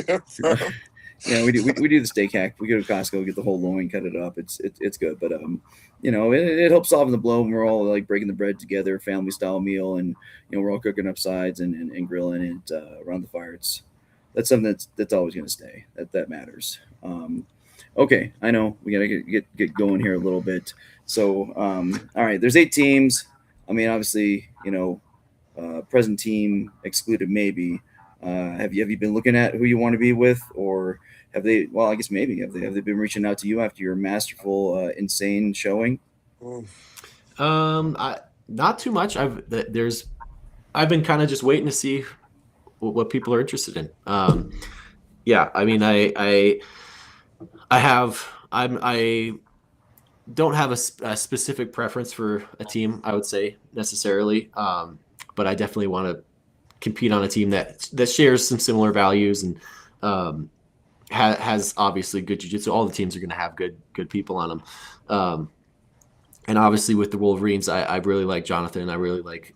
confirm. Yeah, we do the steak hack. We go to Costco, get the whole loin, cut it up. It's good, but it helps soften the blow when we're all like breaking the bread together, family style meal, and we're all cooking up sides and grilling it around the fire. That's something that's always going to stay. That matters. Okay, I know we gotta get going here a little bit. So all right, there's 8 teams. I mean, obviously, present team excluded maybe. Have you been looking at who you want to be with, or have they? Well, I guess maybe have they been reaching out to you after your masterful, insane showing? Not too much. I've been kind of just waiting to see what people are interested in. Yeah, I mean, I don't have a specific preference for a team, I would say necessarily, but I definitely want to compete on a team that shares some similar values and has obviously good jiu-jitsu. All the teams are going to have good people on them. And obviously with the Wolverines, I really like Jonathan. I really like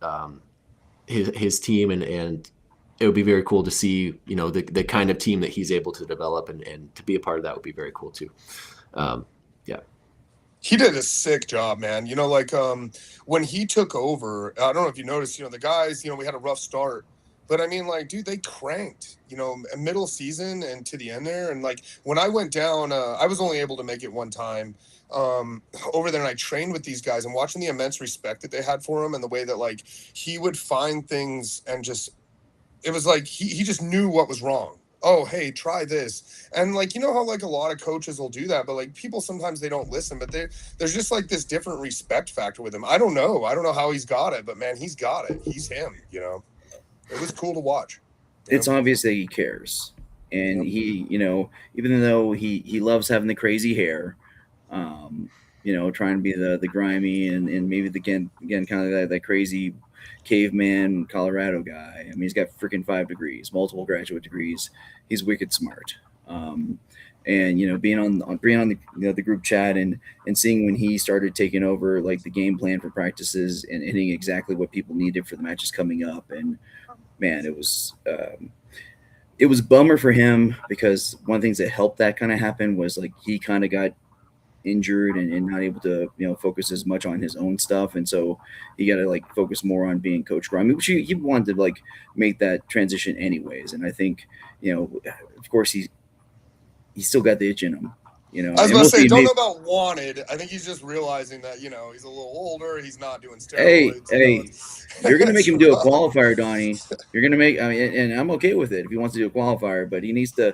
his team, and it would be very cool to see, the kind of team that he's able to develop, and to be a part of that would be very cool too. Yeah. He did a sick job, man. When he took over, I don't know if you noticed, the guys, we had a rough start. But I mean, like, dude, they cranked, middle season and to the end there. And like when I went down, I was only able to make it one time over there, and I trained with these guys and watching the immense respect that they had for him and the way that like he would find things and just, it was like he just knew what was wrong. Oh, hey, try this. And like, how like a lot of coaches will do that, but like people sometimes they don't listen, but there's just like this different respect factor with him. I don't know how he's got it, but man, he's got it. He's him. It was cool to watch. It's obvious that he cares, and he, even though he loves having the crazy hair, trying to be the grimy and maybe again kind of that crazy caveman Colorado guy. I mean, he's got freaking 5 degrees, multiple graduate degrees. He's wicked smart. And being on the group chat and seeing when he started taking over like the game plan for practices and hitting exactly what people needed for the matches coming up, and man, it was bummer for him because one of the things that helped that kind of happen was like he kind of got injured and not able to focus as much on his own stuff, and so he got to like focus more on being Coach Grimy, which he wanted to like make that transition anyways. And I think of course he still got the itch in him. I was about to say, don't know about wanted. I think he's just realizing that he's a little older. He's not doing steroids. Hey, you're gonna make him do a qualifier, Donnie. You're gonna make. I mean, and I'm okay with it if he wants to do a qualifier, but he needs to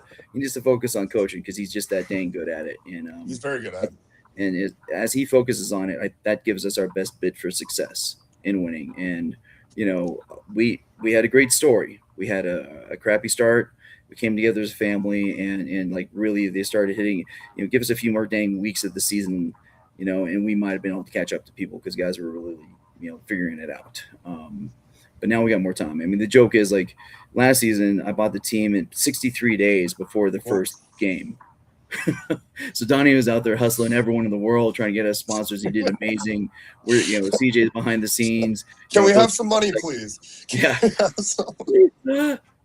focus on coaching because he's just that dang good at it. And he's very good at it. And as he focuses on it, that gives us our best bid for success in winning. And we had a great story. We had a crappy start. We came together as a family, and like really they started hitting. Give us a few more dang weeks of the season, and we might have been able to catch up to people because guys were really figuring it out. but now we got more time. I mean, the joke is like last season I bought the team in 63 days before the first game. So Donnie was out there hustling everyone in the world trying to get us sponsors. He did amazing. We're CJ's behind the scenes. Can we have some money, please? Yeah.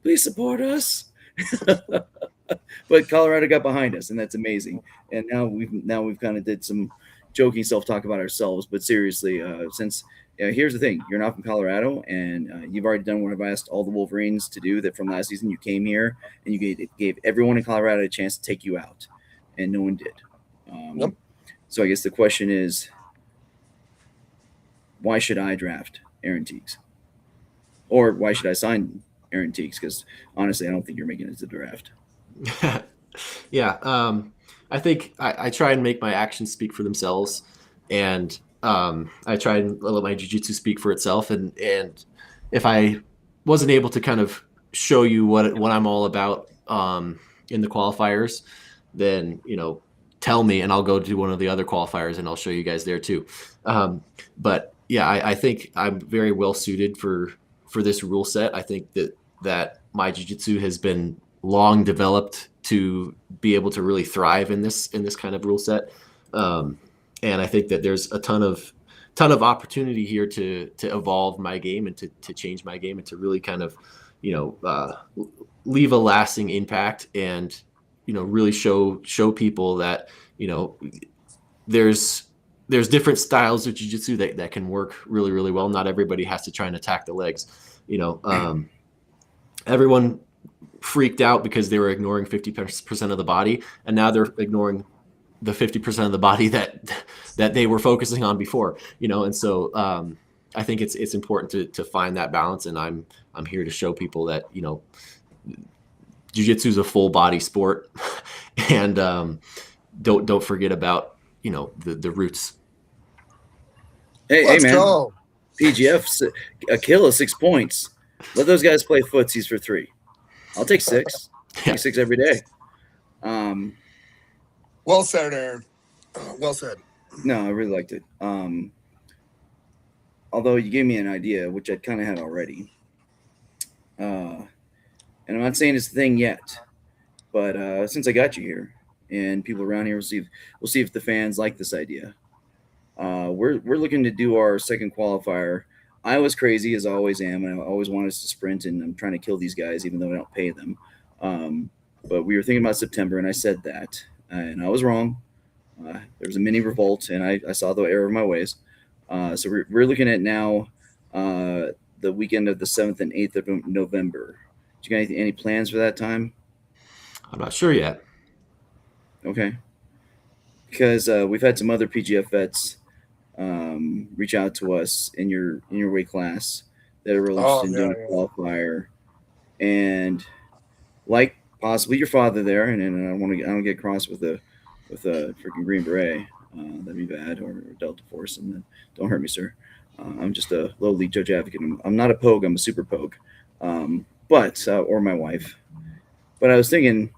Please support us. But Colorado got behind us, and that's amazing. And now we've kind of did some joking self-talk about ourselves, but seriously, since here's the thing, you're not from Colorado, and you've already done what I've asked all the Wolverines to do. That from last season, you came here and you gave everyone in Colorado a chance to take you out, and no one did. Yep. So I guess the question is, why should I draft Aaron Tiegs, or why should I sign Aaron Tiegs? Because honestly, I don't think you're making it to the draft. Yeah. I think I try and make my actions speak for themselves, and I try and let my jiu-jitsu speak for itself. And if I wasn't able to kind of show you what I'm all about in the qualifiers, then tell me, and I'll go do one of the other qualifiers, and I'll show you guys there too. But yeah, I think I'm very well suited for this rule set. I think that my jiu-jitsu has been long developed to be able to really thrive in this kind of rule set. And I think that there's a ton of opportunity here to evolve my game and to change my game and to really kind of, leave a lasting impact and, really show people that, there's different styles of jiu-jitsu that can work really, really well. Not everybody has to try and attack the legs. Everyone freaked out because they were ignoring 50% of the body, and now they're ignoring the 50% of the body that they were focusing on before, and so I think it's important to find that balance, and I'm here to show people that jiu-jitsu is a full body sport, and don't forget about the roots. Hey man, go. PGF a kill of 6 points. Let those guys play footsies for 3. I'll take 6. Take 6 every day. Well said, Aaron. Well said. No, I really liked it. Although you gave me an idea, which I kind of had already. And I'm not saying it's the thing yet, but since I got you here and people around here, we'll see if the fans like this idea. We're looking to do our second qualifier. I was crazy, as I always am, and I always want us to sprint, and I'm trying to kill these guys even though I don't pay them. But we were thinking about September, and I said that, and I was wrong. There was a mini revolt, and I saw the error of my ways. So we're looking at now the weekend of the 7th and 8th of November. Do you got any plans for that time? I'm not sure yet. Okay. Because we've had some other PGF vets reach out to us in your weight class that are really interested in doing a qualifier, and like possibly your father there. And I don't get crossed with a freaking Green Beret. That'd be bad, or Delta Force, and don't hurt me, sir. I'm just a lowly judge advocate. I'm not a pogue. I'm a super pogue. Or my wife. But I was thinking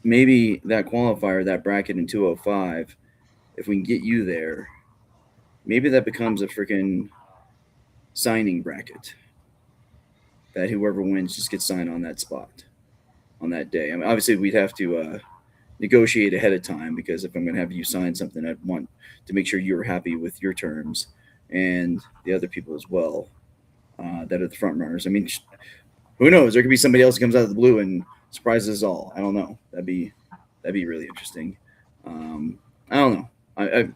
maybe that qualifier, that bracket in 205, if we can get you there, maybe that becomes a freaking signing bracket that whoever wins just gets signed on that spot on that day. I mean, obviously we'd have to negotiate ahead of time, because if I'm going to have you sign something, I'd want to make sure you're happy with your terms and the other people as well that are the front runners. I mean, who knows? There could be somebody else who comes out of the blue and surprises us all. I don't know. That'd be really interesting. I don't know.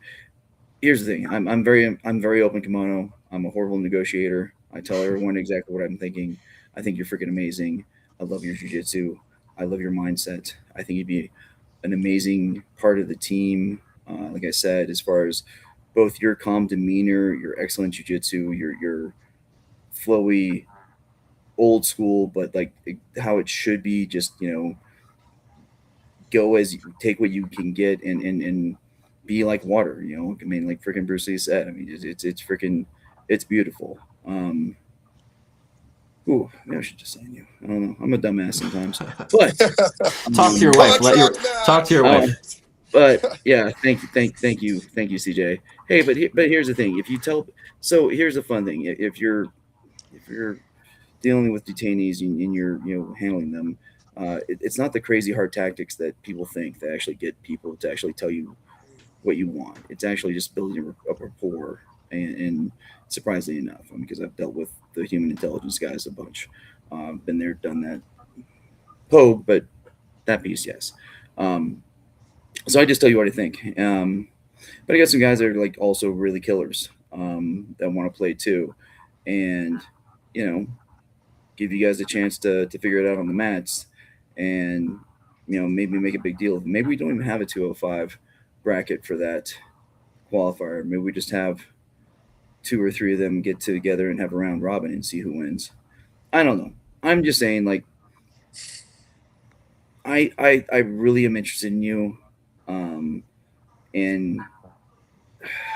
Here's the thing. I'm very open kimono. I'm a horrible negotiator. I tell everyone exactly what I'm thinking. I think you're freaking amazing. I love your jiu-jitsu. I love your mindset. I think you'd be an amazing part of the team. Like I said, as far as both your calm demeanor, your excellent jiu-jitsu, your flowy, old school, but like how it should be, just, go as you take what you can get and be like water, I mean, like freaking Bruce Lee said. I mean, it's freaking, it's beautiful. Ooh, maybe I should just sign you. I don't know. I'm a dumbass sometimes. But talk to your wife. Talk to your wife. But yeah, thank you, CJ. Hey, but here's the thing. If you tell, so here's the fun thing. If you're if you're dealing with detainees and you're handling them, it's not the crazy hard tactics that people think that actually get people to actually tell you what you want. It's actually just building a rapport. And surprisingly enough, because I've dealt with the human intelligence guys a bunch, been there, done that. Pogue, but that piece, yes. Um, so I just tell you what I think. But I got some guys that are like also really killers, that want to play too, and you know, give you guys a chance to figure it out on the mats, and maybe make a big deal. Maybe we don't even have a 205 bracket for that qualifier. Maybe we just have two or three of them get together and have a round robin and see who wins. I don't know. I'm just saying, like, I really am interested in you, and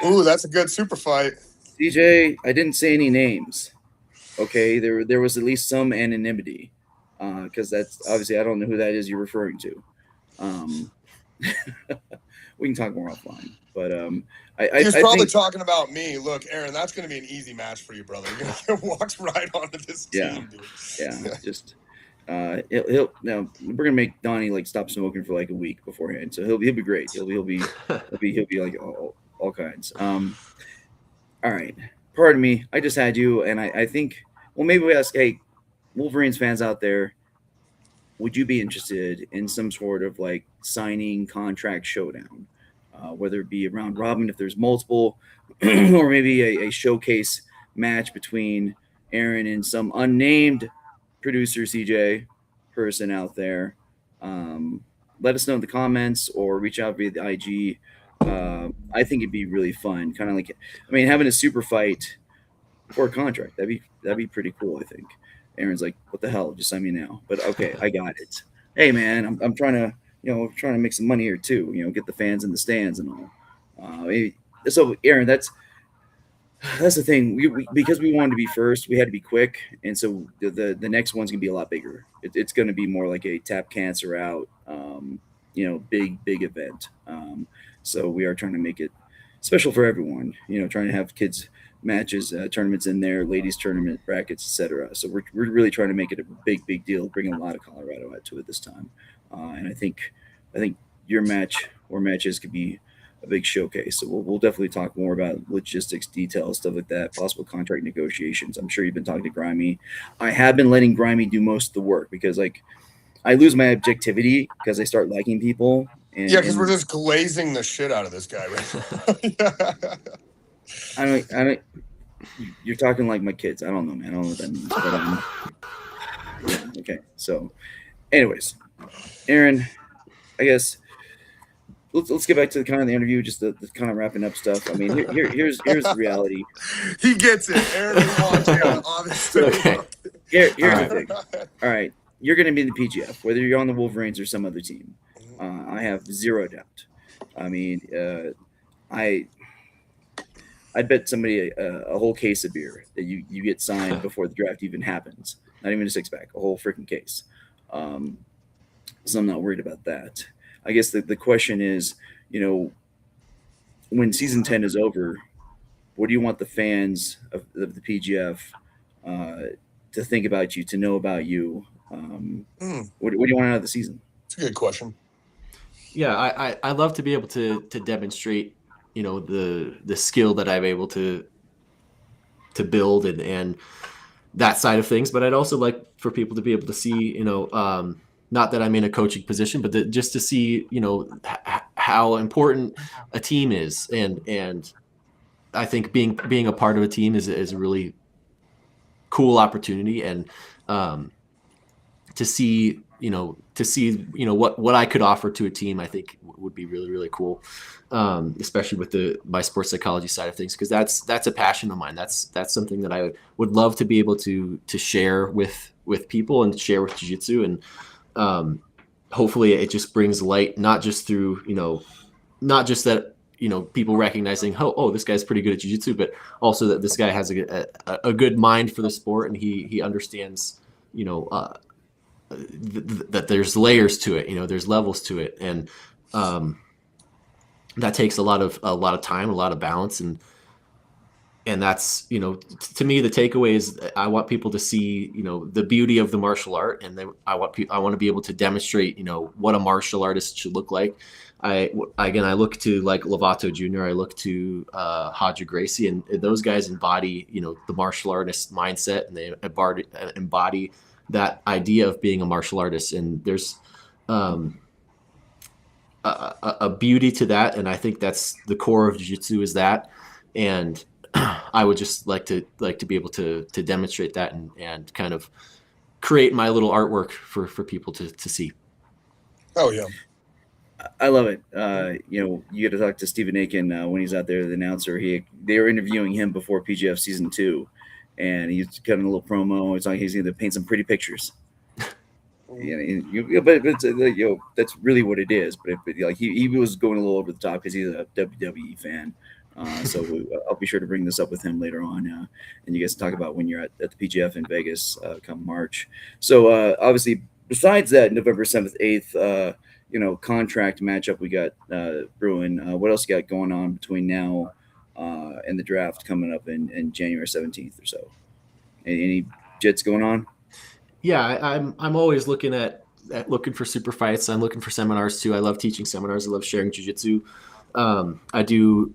Ooh, that's a good super fight. CJ. I didn't say any names. Okay, there was at least some anonymity, because that's obviously I don't know who that is you're referring to. Um, we can talk more offline, but He was I probably think talking about me. Look, Aaron, that's going to be an easy match for you, brother. You're going to get walked right onto this yeah, team, dude. yeah, just he'll now we're gonna make Donnie like stop smoking for like a week beforehand, so he'll be great. He'll be like all kinds. All right, pardon me, I just had you, and I think well maybe we ask, hey, Wolverines fans out there, would you be interested in some sort of like signing contract showdown, whether it be a round robin if there's multiple, or maybe a showcase match between Aaron and some unnamed producer CJ person out there? Let us know in the comments or reach out via the IG. I think it'd be really fun, kind of like, I mean, having a super fight for a contract. That'd be pretty cool. I think. Aaron's like, what the hell? Just sign me now. But okay, I got it. Hey man, I'm trying to trying to make some money here too. Get the fans in the stands and all. So Aaron, that's the thing. Because we wanted to be first, we had to be quick, and so the next one's gonna be a lot bigger. It's gonna be more like a tap cancer out, big event. So we are trying to make it special for everyone. Trying to have kids matches, tournaments in there, ladies tournament brackets, etc. So we're really trying to make it a big deal, bring a lot of Colorado out to it this time. And I think your match or matches could be a big showcase. So we'll definitely talk more about logistics, details, stuff like that, possible contract negotiations. I'm sure you've been talking to Grimy. I have been letting Grimy do most of the work because like I lose my objectivity because I start liking people. Yeah, because we're And just glazing the shit out of this guy right now. I don't. You're talking like my kids. I don't know, man. I don't know what that means. But yeah, okay. So, anyways, Aaron, I guess let's get back to the kind of the interview, just the kind of wrapping up stuff. I mean, here's the reality. He gets it. Aaron is watching, obviously. Okay. Here's All the thing. All right, you're going to be in the PGF, whether you're on the Wolverines or some other team. I have zero doubt. I mean, I'd bet somebody a whole case of beer that you get signed before the draft even happens. Not even a 6-pack, a whole freaking case. So I'm not worried about that. I guess the question is, when season 10 is over, what do you want the fans of the PGF to think about you, to know about you? What do you want out of the season? It's a good question. Yeah, I love to be able to demonstrate, the skill that I'm able to build and that side of things. But I'd also like for people to be able to see, not that I'm in a coaching position, but just to see, how important a team is. And I think being a part of a team is a really cool opportunity. And to see what I could offer to a team, I think would be really, really cool. Especially with my sports psychology side of things, because that's a passion of mine. That's something that I would love to be able to share with people and share with jiu-jitsu. And hopefully it just brings light, not just through, not just that, people recognizing, oh, this guy's pretty good at jiu-jitsu, but also that this guy has a good mind for the sport, and he understands, that there's layers to it, there's levels to it. And that takes a lot of time, a lot of balance. And and that's, to me, the takeaway is I want people to see, the beauty of the martial art, and then I want to be able to demonstrate, what a martial artist should look like. I look to like Lovato Jr. I look to Hodge Gracie, and those guys embody, the martial artist mindset, and they embody that idea of being a martial artist. And there's a beauty to that, and I think that's the core of jiu-jitsu, is that. And I would just like to be able to demonstrate that, and kind of create my little artwork for people to see. Oh yeah, I love it. You get to talk to Stephen Aiken when he's out there, the announcer. They were interviewing him before PGF season 2, and he's cutting a little promo. It's like he's going to paint some pretty pictures. But that's really what it is. But like he was going a little over the top because he's a WWE fan. So I'll be sure to bring this up with him later on, and you guys talk about when you're at the PGF in Vegas come March. So obviously, besides that, November 7th, 8th, contract matchup we got brewing. What else you got going on between now and the draft coming up in January 17th or so? Any jits going on? Yeah, I'm always looking for super fights. I'm looking for seminars too. I love teaching seminars. I love sharing jiu-jitsu. I do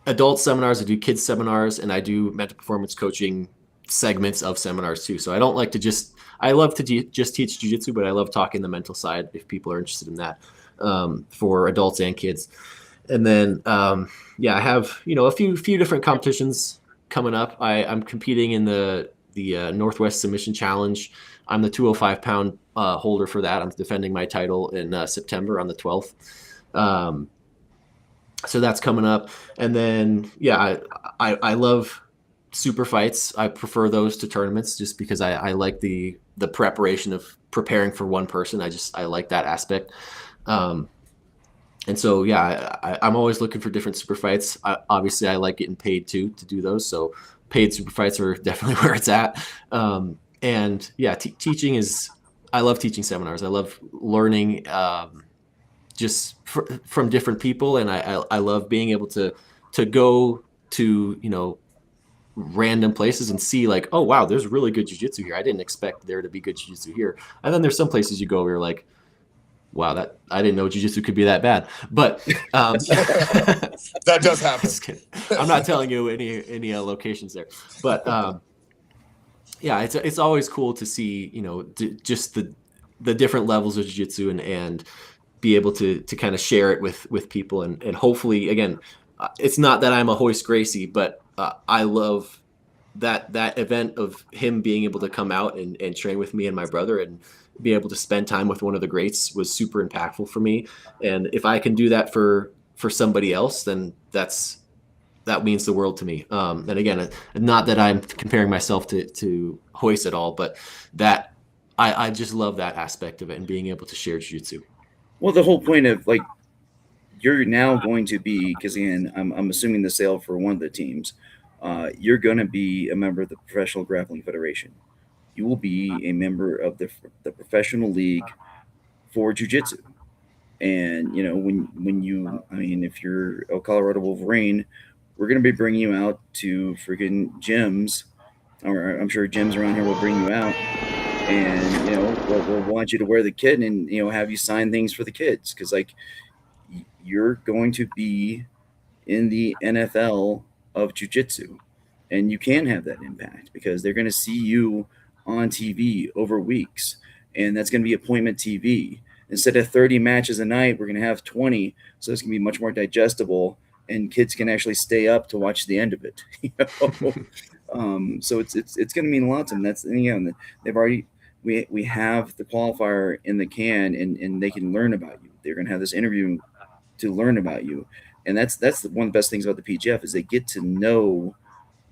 adult seminars, I do kids seminars, and I do mental performance coaching segments of seminars too. So I don't like to I love to just teach jiu-jitsu, but I love talking the mental side if people are interested in that, for adults and kids. And then, I have, a few different competitions coming up. I'm competing in the Northwest Submission Challenge. I'm the 205-pound holder for that. I'm defending my title in September on the 12th. So that's coming up. And then, I love super fights. I prefer those to tournaments just because I like the preparation of preparing for one person. I like that aspect. And so, I'm always looking for different super fights. Obviously, I like getting paid too to do those. So paid super fights are definitely where it's at. Teaching I love teaching seminars. I love learning just from different people. And I love being able to go to, random places and see like, oh, wow, there's really good jiu-jitsu here. I didn't expect there to be good jiu-jitsu here. And then there's some places you go where you're like, wow, that I didn't know jiu-jitsu could be that bad. But that does happen. I'm not telling you any locations there, but it's always cool to see, just the different levels of jiu-jitsu and be able to kind of share it with people, and hopefully, again, it's not that I'm a Hoist Gracie, but I love that event of him being able to come out and train with me and my brother and be able to spend time with one of the greats was super impactful for me. And if I can do that for somebody else, then that means the world to me. And again, not that I'm comparing myself to Hoist at all, but that I just love that aspect of it and being able to share jiu-jitsu. Well, the whole point of like, you're now going to be, because again, I'm assuming the sale for one of the teams, you're going to be a member of the Professional Grappling Federation. You will be a member of the professional league for jiu-jitsu. And, if you're a Colorado Wolverine, we're going to be bringing you out to freaking gyms, or I'm sure gyms around here will bring you out. And, we'll want you to wear the kit and, have you sign things for the kids. Because, like, you're going to be in the NFL of jiu-jitsu. And you can have that impact because they're going to see you on TV over weeks. And that's going to be appointment TV. Instead of 30 matches a night, we're going to have 20. So it's going to be much more digestible, and kids can actually stay up to watch the end of it. So it's going to mean a lot to them. That's, they've already, we have the qualifier in the can, and they can learn about you. They're going to have this interview to learn about you. And that's one of the best things about the PGF is they get to know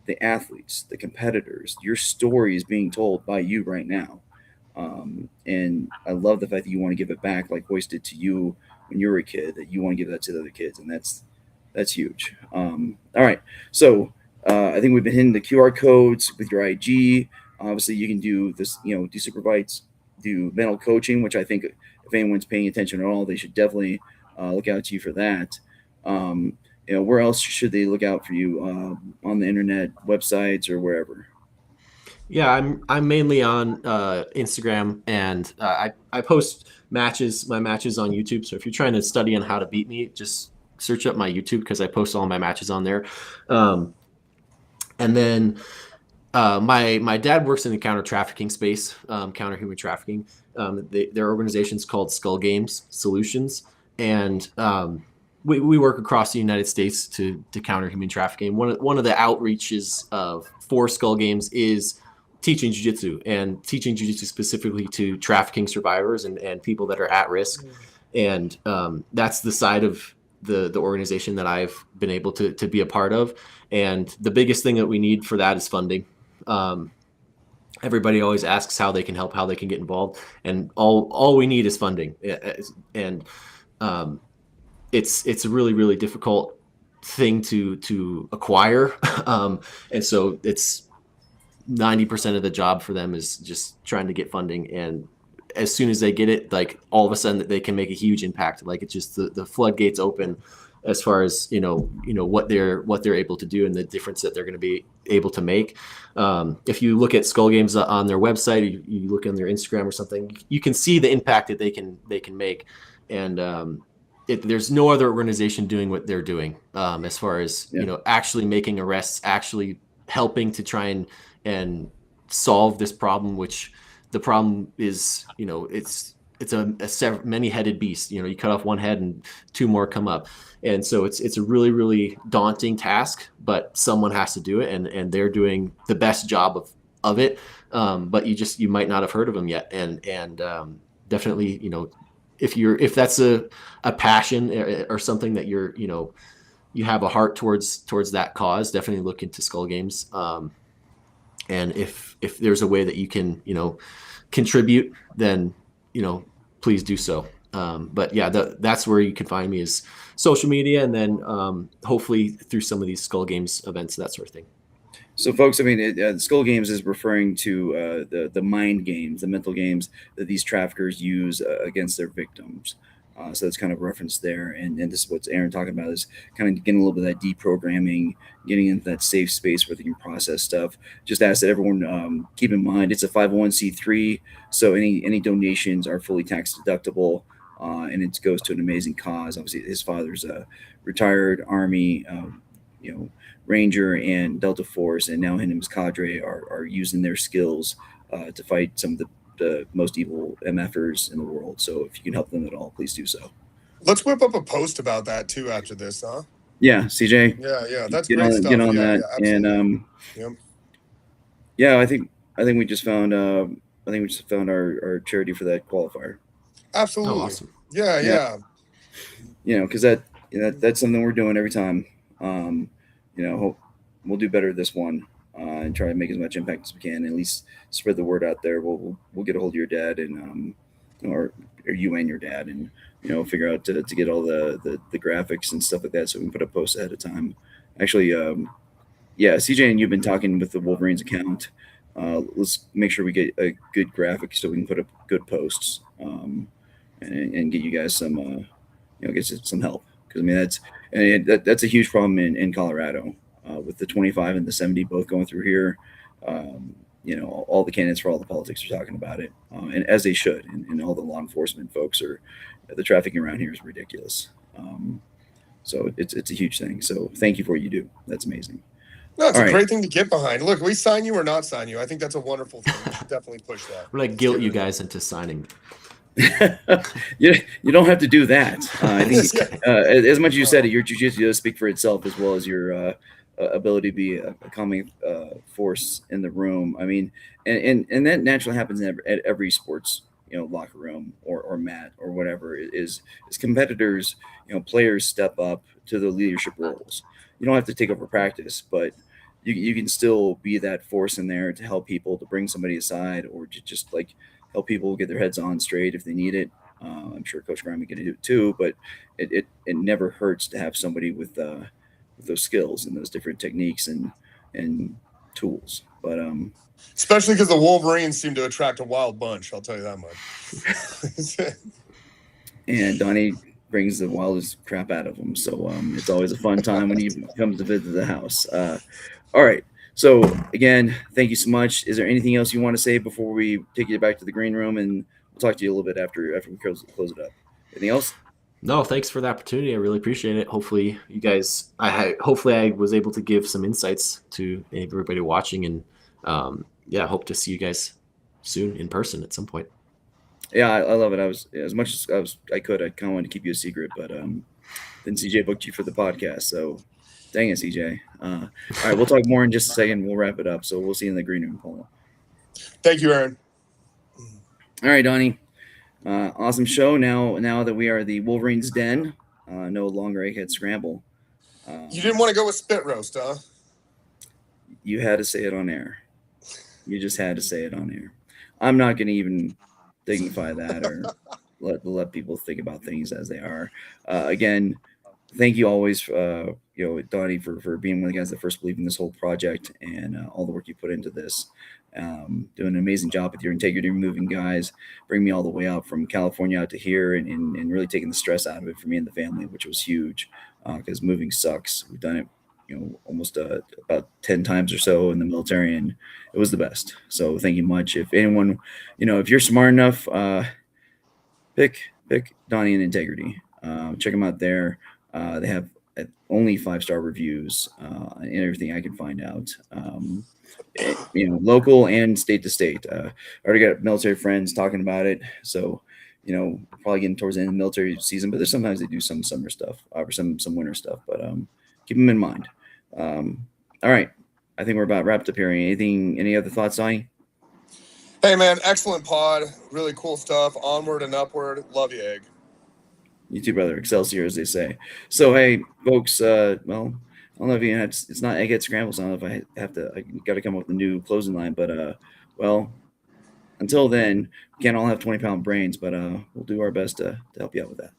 the athletes, the competitors. Your story is being told by you right now. And I love the fact that you want to give it back, like Hoist did to you when you were a kid, that you want to give that to the other kids. And that's huge. All right. So I think we've been hitting the QR codes with your IG. Obviously you can do this, do super bites, do mental coaching, which I think if anyone's paying attention at all, they should definitely look out to you for that. And where else should they look out for you on the internet, websites, or wherever? Yeah, I'm mainly on Instagram, and I post my matches on YouTube. So if you're trying to study on how to beat me, just search up my YouTube because I post all my matches on there. Um, and then my dad works in the counter trafficking space, counter human trafficking. Their organization's called Skull Games Solutions, and we work across the United States to counter human trafficking. One of the outreaches for Skull Games is teaching jiu-jitsu, and teaching jiu-jitsu specifically to trafficking survivors and people that are at risk. And that's the side of the organization that I've been able to be a part of. And the biggest thing that we need for that is funding. Um, Everybody always asks how they can help, how they can get involved, and all we need is funding. And it's a really difficult thing to acquire, and so it's 90% of the job for them is just trying to get funding. And as soon as they get it, like all of a sudden they can make a huge impact. Like it's just the floodgates open as far as what they're able to do and the difference that they're going to be able to make. If you look at Skull Games on their website, you look on their Instagram or something, you can see the impact that they can make. And there's no other organization doing what they're doing, as far as actually making arrests, actually helping to try and solve this problem, which the problem is, it's a many-headed beast. You cut off one head and two more come up. And so it's a really daunting task, but someone has to do it, and they're doing the best job of it. But you might not have heard of them yet. And definitely, if that's a passion or something that you have a heart towards that cause, definitely look into Skull Games. And if there's a way that you can, contribute, then, please do so. But yeah, that's where you can find me, is social media, and then hopefully through some of these Skull Games events, that sort of thing. So, folks, I mean, Skull Games is referring to the mind games, the mental games that these traffickers use against their victims. So that's kind of referenced there, and this is what Aaron talking about, is kind of getting a little bit of that deprogramming, getting into that safe space where they can process stuff. Just ask that everyone keep in mind it's a 501c3, so any donations are fully tax deductible, and it goes to an amazing cause. Obviously, his father's a retired Army, Ranger and Delta Force, and now him and his cadre are using their skills to fight some of the most evil MFers in the world. So if you can help them at all, please do so. Let's whip up a post about that too after this, huh? Yeah, CJ. Yeah, that's great stuff. Get on that, and yeah, I think we just found our charity for that qualifier. Absolutely. Oh, awesome. Yeah. Because that's something we're doing every time. We'll do better this one. And try to make as much impact as we can, and at least spread the word out there. We'll get a hold of your dad, and or you and your dad, and figure out to get all the graphics and stuff like that, so we can put a post ahead of time. Actually, CJ and you've been talking with the Wolverines account. Let's make sure we get a good graphic so we can put up good posts, and get you guys some get some help, because I mean that's a huge problem in Colorado. With the 25 and the 70 both going through here, all the candidates for all the politics are talking about it, and as they should, and all the law enforcement folks the trafficking around here is ridiculous. So it's a huge thing. So thank you for what you do. That's amazing. No, it's a great thing to get behind. Look, we sign you or not sign you, I think that's a wonderful thing. We should definitely push that. We're like guilt you guys into signing. you don't have to do that. I think as much as you said it, your jiu-jitsu does speak for itself, as well as your ability to be a calming force in the room. I mean, and that naturally happens at every sports locker room or mat or whatever. Is competitors, players step up to the leadership roles. You don't have to take over practice, but you can still be that force in there to help people, to bring somebody aside, or to just like help people get their heads on straight if they need it. I'm sure Coach Graham can do it too, but it never hurts to have somebody with those skills and those different techniques and tools. But especially because the Wolverines seem to attract a wild bunch, I'll tell you that much. And Donnie, brings the wildest crap out of them. So it's always a fun time when he comes to visit the house. All right. So again, thank you so much. Is there anything else you want to say before we take you back to the green room, and we'll talk to you a little bit after we close it up? Anything else? No, thanks for the opportunity. I really appreciate it. Hopefully, you guys. Hopefully I was able to give some insights to everybody watching, and yeah, hope to see you guys soon in person at some point. Yeah, I love it. I was as much as I could. I kind of wanted to keep you a secret, but then CJ booked you for the podcast. So, dang it, CJ. All right, we'll talk more in just a second. We'll wrap it up. So we'll see you in the green room, Paul. Thank you, Aaron. All right, Donnie. Awesome show. Now that we are the Wolverines Den, no longer Egghead Scramble. You didn't want to go with spit roast, huh? You had to say it on air. You just had to say it on air. I'm not going to even dignify that or let people think about things as they are. Again, thank you always, Donnie, for being one of the guys that first believed in this whole project and all the work you put into this. Doing an amazing job with your integrity removing guys, bring me all the way out from California out to here and really taking the stress out of it for me and the family, which was huge because moving sucks. We've done it, almost about 10 times or so in the military, and it was the best. So thank you much. If anyone, if you're smart enough, pick Donnie and Integrity. Check them out there. They have only 5-star reviews and everything I can find out. Local and state to state. I already got military friends talking about it, so probably getting towards the end of the military season. But there's sometimes they do some summer stuff or some winter stuff. But keep them in mind. All right, I think we're about wrapped up here. Any other thoughts, Donnie? Hey, man, excellent pod. Really cool stuff. Onward and upward. Love you, Egg. You too, brother. Excelsior, as they say. So, hey, folks, well, I don't know if it's not Egghead Scrambles. I don't know if I got to come up with a new closing line, but, well, until then, we can't all have 20-pound brains, but we'll do our best to help you out with that.